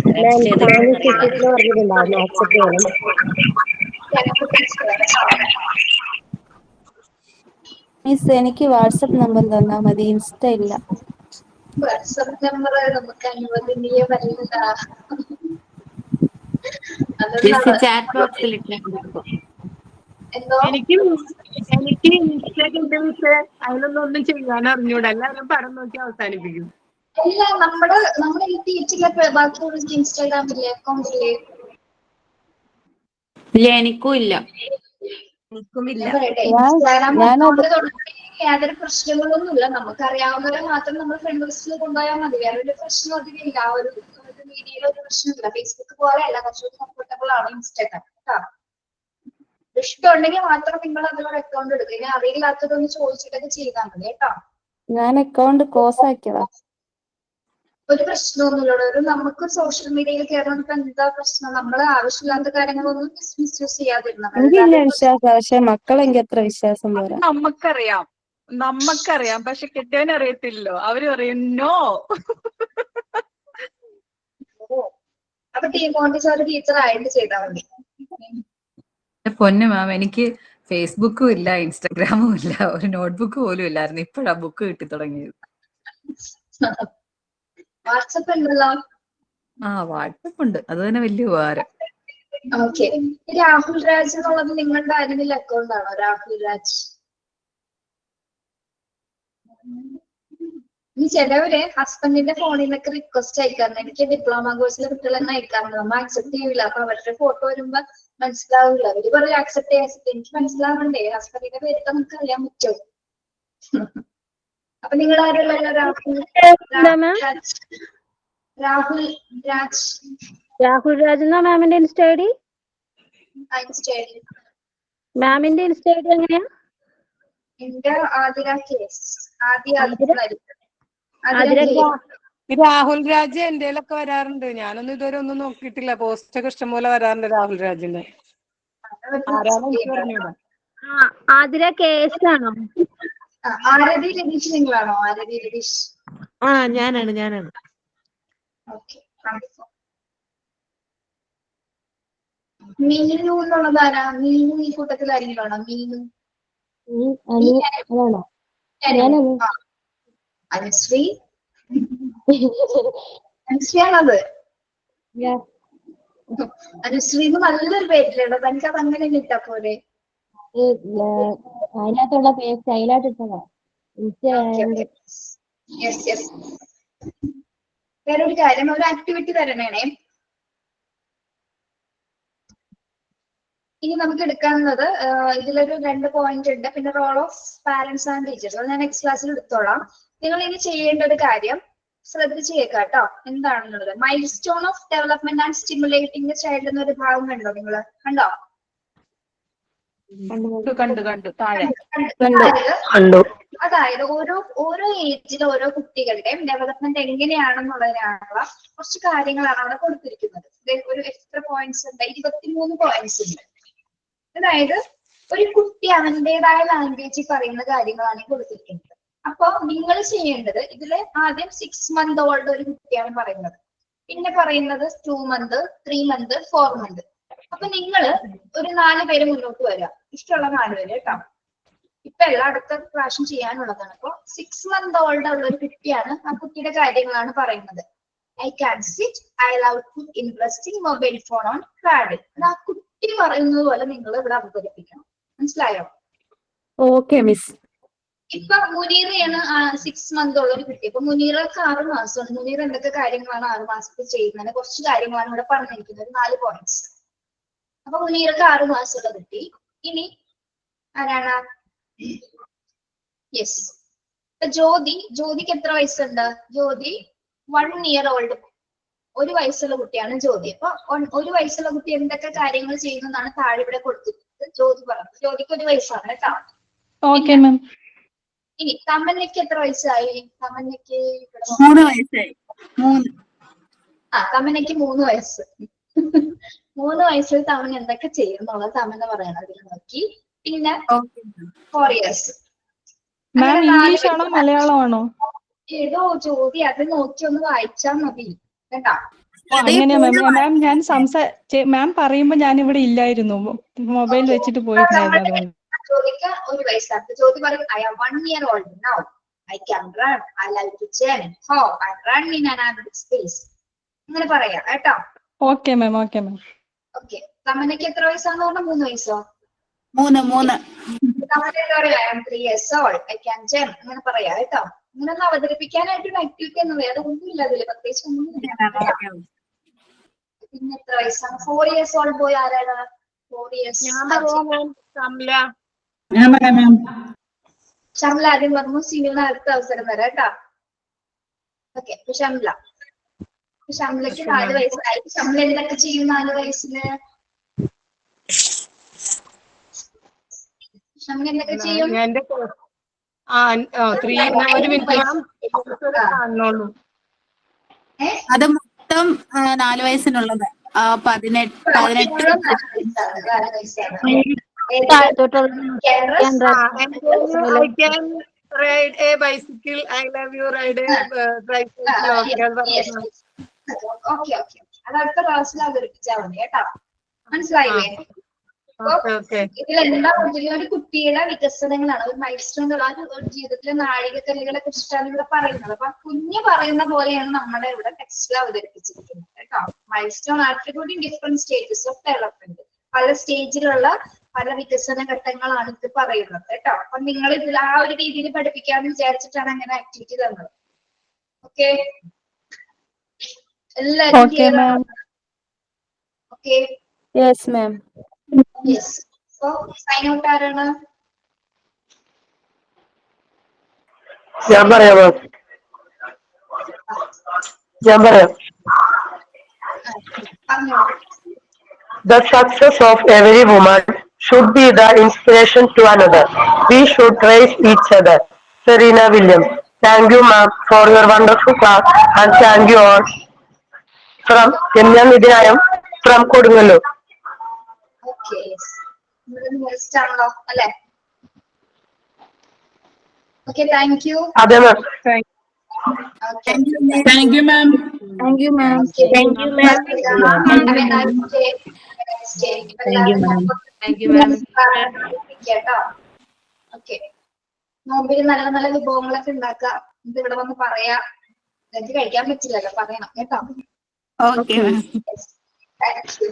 മിസ് എനിക്ക് വാട്സപ്പ് നമ്പർ തന്നാ മതി, ഇൻസ്റ്റ ഇല്ല. വാട്സപ്പ് നമ്പർ നമുക്ക് അനുവദനീയമല്ല. എനിക്ക് ഇൻസ്റ്റ അതിനൊന്നും ചെയ്യാൻ അറിഞ്ഞൂടാ. എല്ലാവരും പടം നോക്കി അവസാനിപ്പിക്കും. അല്ല, നമ്മുടെ ഈ ബാക്കിയുള്ള ഇൻസ്റ്റാഗ്രാമില്ലേ അക്കൗണ്ടില്ലേ? ഇല്ല, എനിക്കും ഇല്ല. യാതൊരു പ്രശ്നങ്ങളൊന്നുമില്ല. നമുക്കറിയാവുന്നവരെ മാത്രം നമ്മൾ ഫ്രണ്ട് ലിസ്റ്റിൽ കൊണ്ടുപോയാൽ മതി. വേറൊരു പ്രശ്നം അതിലില്ല. ആ ഒരു മീഡിയയിൽ ഒരു പ്രശ്നമില്ല. ഫേസ്ബുക്ക് പോലെ അല്ല, കുറച്ചുകൂടി കംഫർട്ടബിൾ ആണ് ഇൻസ്റ്റാഗ്രാം കേട്ടോ. ഇഷ്ടമുണ്ടെങ്കിൽ മാത്രം നിങ്ങൾ അതിലൊരു അക്കൗണ്ട് എടുക്കുക. ഇനി അറിയില്ലാത്തതൊന്ന് ചോദിച്ചിട്ടൊക്കെ ചെയ്താൽ മതി കേട്ടോ. ഞാൻ അക്കൗണ്ട് ക്ലോസ് ആക്കിയതാ. ഒരു പ്രശ്നമൊന്നുമില്ല. ഒരു നമുക്ക് സോഷ്യൽ മീഡിയയിൽ കയറുന്നപ്പോ എന്താ പ്രശ്നം? നമ്മള് ആവശ്യമില്ലാത്ത കാര്യങ്ങളൊന്നും മിസ്യൂസ് ചെയ്യാതിരുന്നാൽ മതി. എനിക്കില്ല വിശ്വാസം, പക്ഷെ മക്കളെങ്കിൽ അത്ര വിശ്വാസം പോരാ. നമ്മക്കറിയാം പക്ഷെ കെട്ടിയവനെ അറിയത്തില്ലല്ലോ. അവര് പറയും നോ. അപ്പൊ മോണ്ടിസോറി ടീച്ചർ ആയിട്ട് ചെയ്താൽ മതി. പൊന്നു മാം, എനിക്ക് ഫേസ്ബുക്കും ഇല്ല, ഇൻസ്റ്റാഗ്രാമും ഇല്ല, ഒരു നോട്ട്ബുക്ക് പോലും ഇല്ലായിരുന്നു. ഇപ്പോഴാ ബുക്ക് കിട്ടി തുടങ്ങിയത്. വാട്സപ്പ് ഉണ്ടല്ലോ. വാട്സപ്പ് ഉണ്ട്, അത് തന്നെ വലിയ ഉപകാരം. ഓക്കെ. രാഹുൽ രാജ് എന്നുള്ളത് നിങ്ങളുടെ ആരെങ്കിലും അക്കൗണ്ട് ആണോ? രാഹുൽ രാജ്. ഇനി ചിലവര് ഹസ്ബൻഡിന്റെ ഫോണിൽ നിന്നൊക്കെ റിക്വസ്റ്റ് അയക്കാറുണ്ട്. എനിക്ക് ഡിപ്ലോമ കോഴ്സിലെ കുട്ടികൾ തന്നെ അയക്കാറുണ്ട്. നമ്മ അക്സെപ്റ്റ് ചെയ്യൂല. അപ്പൊ അവരുടെ ഫോട്ടോ വരുമ്പോ മനസ്സിലാവില്ല. അവര് പറയും അക്സെപ്റ്റ് ചെയ്യാൻ. എനിക്ക് മനസ്സിലാവണ്ടേ? ഹസ്ബൻഡിന്റെ പേര് നമുക്ക് അറിയാൻ പറ്റും. അപ്പൊ നിങ്ങൾ ആരുള്ള രാഹുൽ രാജ്. രാഹുൽ രാജ് എന്നാ മാമിന്റെ ഇൻസ്റ്റ ഐ ഡി? മാമിന്റെ ഇൻസ്റ്റ ഐ ഡി എങ്ങനെയാ? എന്റെ ആതിര കേസ്. രാഹുൽ രാജ് എന്റെയിലൊക്കെ വരാറുണ്ട്. ഞാനൊന്നും ഇതുവരെ ഒന്നും നോക്കിയിട്ടില്ല. പോസ്റ്റ് ഒക്കെ ഇഷ്ടംപോലെ വരാറുണ്ട് രാഹുൽ രാജിന്റെ. ആരാണ് എനിക്ക് പറഞ്ഞൂടാ. ആതിര കേസ് ആണോ? ആരതി രതീഷ് നിങ്ങളാണോ? ആരതി രതീഷ്. ഞാനാണ്. മീനു എന്നുള്ളതാരാ? മീനു ഈ കൂട്ടത്തിൽ ആരെങ്കിലും ആണോ? മീനു. അനുശ്രീ. അനുശ്രീയാണത്. അനുശ്രീ നല്ലൊരു പേരിലുണ്ടോ? തനിക്ക് അത് അങ്ങനെ കിട്ടാ പോലെ. അതിനകത്തുള്ള പേര് സ്റ്റൈലായിട്ട് ഇട്ടതാ. വേറൊരു കാര്യം, ഒരു ആക്ടിവിറ്റി തരണേ. ഇനി നമുക്ക് എടുക്കാവുന്നത് ഇതിലൊരു 2 പോയിന്റ് ഉണ്ട്. പിന്നെ role of parents and teachers. അത് ഞാൻ നെക്സ്റ്റ് ക്ലാസ്സിൽ എടുത്തോളാം. നിങ്ങൾ ഇനി ചെയ്യേണ്ട ഒരു കാര്യം ശ്രദ്ധിച്ച് കേൾക്കാട്ടോ എന്താണെന്നുള്ളത്. Mile stone of development and stimulating child എന്നൊരു ഭാഗം കണ്ടോ? നിങ്ങള് കണ്ടോ? കണ്ടു താഴെ. അതായത് ഓരോ ഏജിൽ ഓരോ കുട്ടികളുടെയും ഡെവലപ്മെന്റ് എങ്ങനെയാണെന്നുള്ളതിനുള്ള കുറച്ച് കാര്യങ്ങളാണ് അവിടെ കൊടുത്തിരിക്കുന്നത്. ഒരു എത്ര പോയിന്റ്സ് ഉണ്ട്? 23 പോയിന്റ്സ് ഉണ്ട്. അതായത് ഒരു കുട്ടി അവന്റേതായ ലാംഗ്വേജിൽ പറയുന്ന കാര്യങ്ങളാണ് കൊടുത്തിരിക്കുന്നത്. അപ്പൊ നിങ്ങൾ ചെയ്യേണ്ടത്, ഇതില് ആദ്യം 6 month ഓൾഡ് ഒരു കുട്ടിയാണ് പറയുന്നത്. പിന്നെ പറയുന്നത് 2 month, 3 month, 4 month. അപ്പൊ നിങ്ങള് ഒരു 4 പേര് മുന്നോട്ട് വരിക. ഇഷ്ടമുള്ള 4 പേര് കേട്ടോ. ഇപ്പൊ അടുത്ത പ്രാവശ്യം ചെയ്യാനുള്ളതാണ്. അപ്പൊ 6 month ഓൾഡ് ഉള്ള ഒരു കുട്ടിയാണ്. ആ കുട്ടിയുടെ കാര്യങ്ങളാണ് പറയുന്നത്. I can sit, I love to interesting mobile phone on cradle. ആ കുട്ടി പറയുന്നത് പോലെ നിങ്ങൾ ഇവിടെ അവതരിപ്പിക്കണം. മനസ്സിലായോ? Okay miss. ഇപ്പൊ മുനീറയാണ് 6 month ഉള്ള ഒരു കുട്ടി. അപ്പൊ മുനീറക്ക് 6 മാസമാണ്. മുനീർ എന്തൊക്കെ കാര്യങ്ങളാണ് 6 മാസത്തിൽ ചെയ്യുന്നത്? കുറച്ച് കാര്യങ്ങളാണ് ഇവിടെ പറഞ്ഞിരിക്കുന്നത്. 4 പോയിന്റ്സ്. അപ്പൊ മുനീറക്ക് 6 മാസമുള്ള കുട്ടി. ഇനി ആരാണ്? യെസ്. ഇപ്പൊ ജ്യോതിക്ക് എത്ര വയസ്സുണ്ട്? ജ്യോതി 1 year old. 1 വയസ്സുള്ള കുട്ടിയാണ് ജ്യോതി. അപ്പൊ 1 വയസ്സുള്ള കുട്ടി എന്തൊക്കെ കാര്യങ്ങൾ ചെയ്യുന്നതാണ് താഴെ ഇവിടെ കൊടുത്തിട്ടുണ്ട്. ജ്യോതി പറഞ്ഞു. ജ്യോതിക്ക് 1 വയസ്സാണ് കേട്ടോ. Okay ma'am. ഇനി തമന്നയ്ക്ക് എത്ര വയസ്സായി? തമന്നയ്ക്ക് 3 വയസ്സായി. 3. തമന്നയ്ക്ക് 3 വയസ്സ്. 3 വയസ്സിൽ തമന്ന എന്തൊക്കെ ചെയ്യുന്നുള്ളത് തമന്ന പറയണം. അതിൽ നോക്കി. പിന്നെ 4 years. മാം ഇംഗ്ലീഷ് ആണോ മലയാളമാണോ? ഏതോ ജ്യോതി അത് നോക്കി ഒന്ന് വായിച്ചാൽ മതി കേട്ടോ. അങ്ങനെയാ മാം. ഞാൻ മാം പറയുമ്പോ ഞാൻ ഇവിടെ ഇല്ലായിരുന്നു. മൊബൈൽ വെച്ചിട്ട് പോയിട്ടുണ്ടായിരുന്നു. അതുകൊണ്ട് ജ്യോതിക്ക് 1 വയസ്സാണ്. ജ്യോതി പറയും I am 1 year old now. I can run. I like to jump. Hop and run in an empty space. അങ്ങനെ പറയാം കേട്ടോ. Okay ma'am. ഓക്കെ. തമന്നയ്ക്ക് എത്ര വയസ്സാന്ന് പറഞ്ഞാൽ? 3 വയസ്സോ? 3. തമന്ന പറയാം I am 3 years old. I can jump. അങ്ങനെ പറയാം കേട്ടോ. ഇങ്ങനെ ഒന്ന് അവതരിപ്പിക്കാനായിട്ടൊരു ആക്ടിവിറ്റി ഒന്നും വേറെ ഒന്നുമില്ല അതില്. പ്രത്യേകിച്ച് ഒന്നും. പിന്നെ എത്ര വയസ്സാണ്? 4 years old boy ആരാണ്? 4 years. ഷംല ആദ്യം പറഞ്ഞു. സിനിമ അടുത്ത അവസരം വരാം കേട്ടോ. ഓക്കെ. അപ്പൊ ഷംലക്ക് 4 വയസ്സായി. ഷംല എന്തൊക്കെ ചെയ്യും 4 വയസ്സില്? ഷംല എന്തൊക്കെ ചെയ്യും? ഒരു മിനിറ്റ് മാം കാണുന്നുള്ളൂ. അത് മൊത്തം 4 വയസ്സിനുള്ളത്. 18 I can ride a bicycle. I love you ride a tricycle. Okay അത് അടുത്ത ക്ലാസ്സിൽ അവതരിപ്പിച്ചാൽ മതി കേട്ടോ. മനസ്സിലായില്ലേ? ഇതിലെന്താ ഒരു കുട്ടിയുടെ വികസനങ്ങളാണ്, ഒരു മൈൽസ്റ്റോണുകളാണ്, ഒരു ജീവിതത്തിലെ നാഴികക്കല്ലുകളെ കുറിച്ചിട്ടാണ് ഇവിടെ പറയുന്നത്. അപ്പൊ കുഞ്ഞ് പറയുന്ന പോലെയാണ് നമ്മുടെ ഇവിടെ ടെക്സ്റ്റിൽ അവതരിപ്പിച്ചിരിക്കുന്നത് കേട്ടോ. Milestone attributing different stages of development, പല സ്റ്റേജിലുള്ള പല വികസന ഘട്ടങ്ങളാണ് ഇത് പറയുന്നത് കേട്ടോ. അപ്പൊ നിങ്ങൾ ഇതിൽ ആ ഒരു രീതിയിൽ പഠിപ്പിക്കാന്ന് വിചാരിച്ചിട്ടാണ് അങ്ങനെ ആക്ടിവിറ്റി തന്നത്. ഓക്കെ, എല്ലാവരും ക്ലിയർ ആണ്? Okay, yes ma'am. Yes. So sine out ആരാണ്? ഞാൻ പറയാം. The success of every woman should be the inspiration to another. We should raise each other. Serena Williams. Thank you, ma'am, for your wonderful class, and thank you all. From Kenya Nidhayam from Kodungalur. Okay, yes. Next ആണല്ലോ അല്ലേ? Okay, thank you. അതെ മാം. Thank you, ma'am. Thank you, ma'am. Thank you, ma'am. Thank you, ma'am. Thank you, ma'am. കേട്ടോ. Okay, നോമ്പിന് നല്ല നല്ല വിഭവങ്ങളൊക്കെ ഉണ്ടാക്കുക. ഇത് ഇവിടെ വന്ന് പറയാ. എനിക്ക് കഴിക്കാൻ പറ്റില്ലല്ലോ, പറയണം കേട്ടോ. Okay, ma'am. Thank you.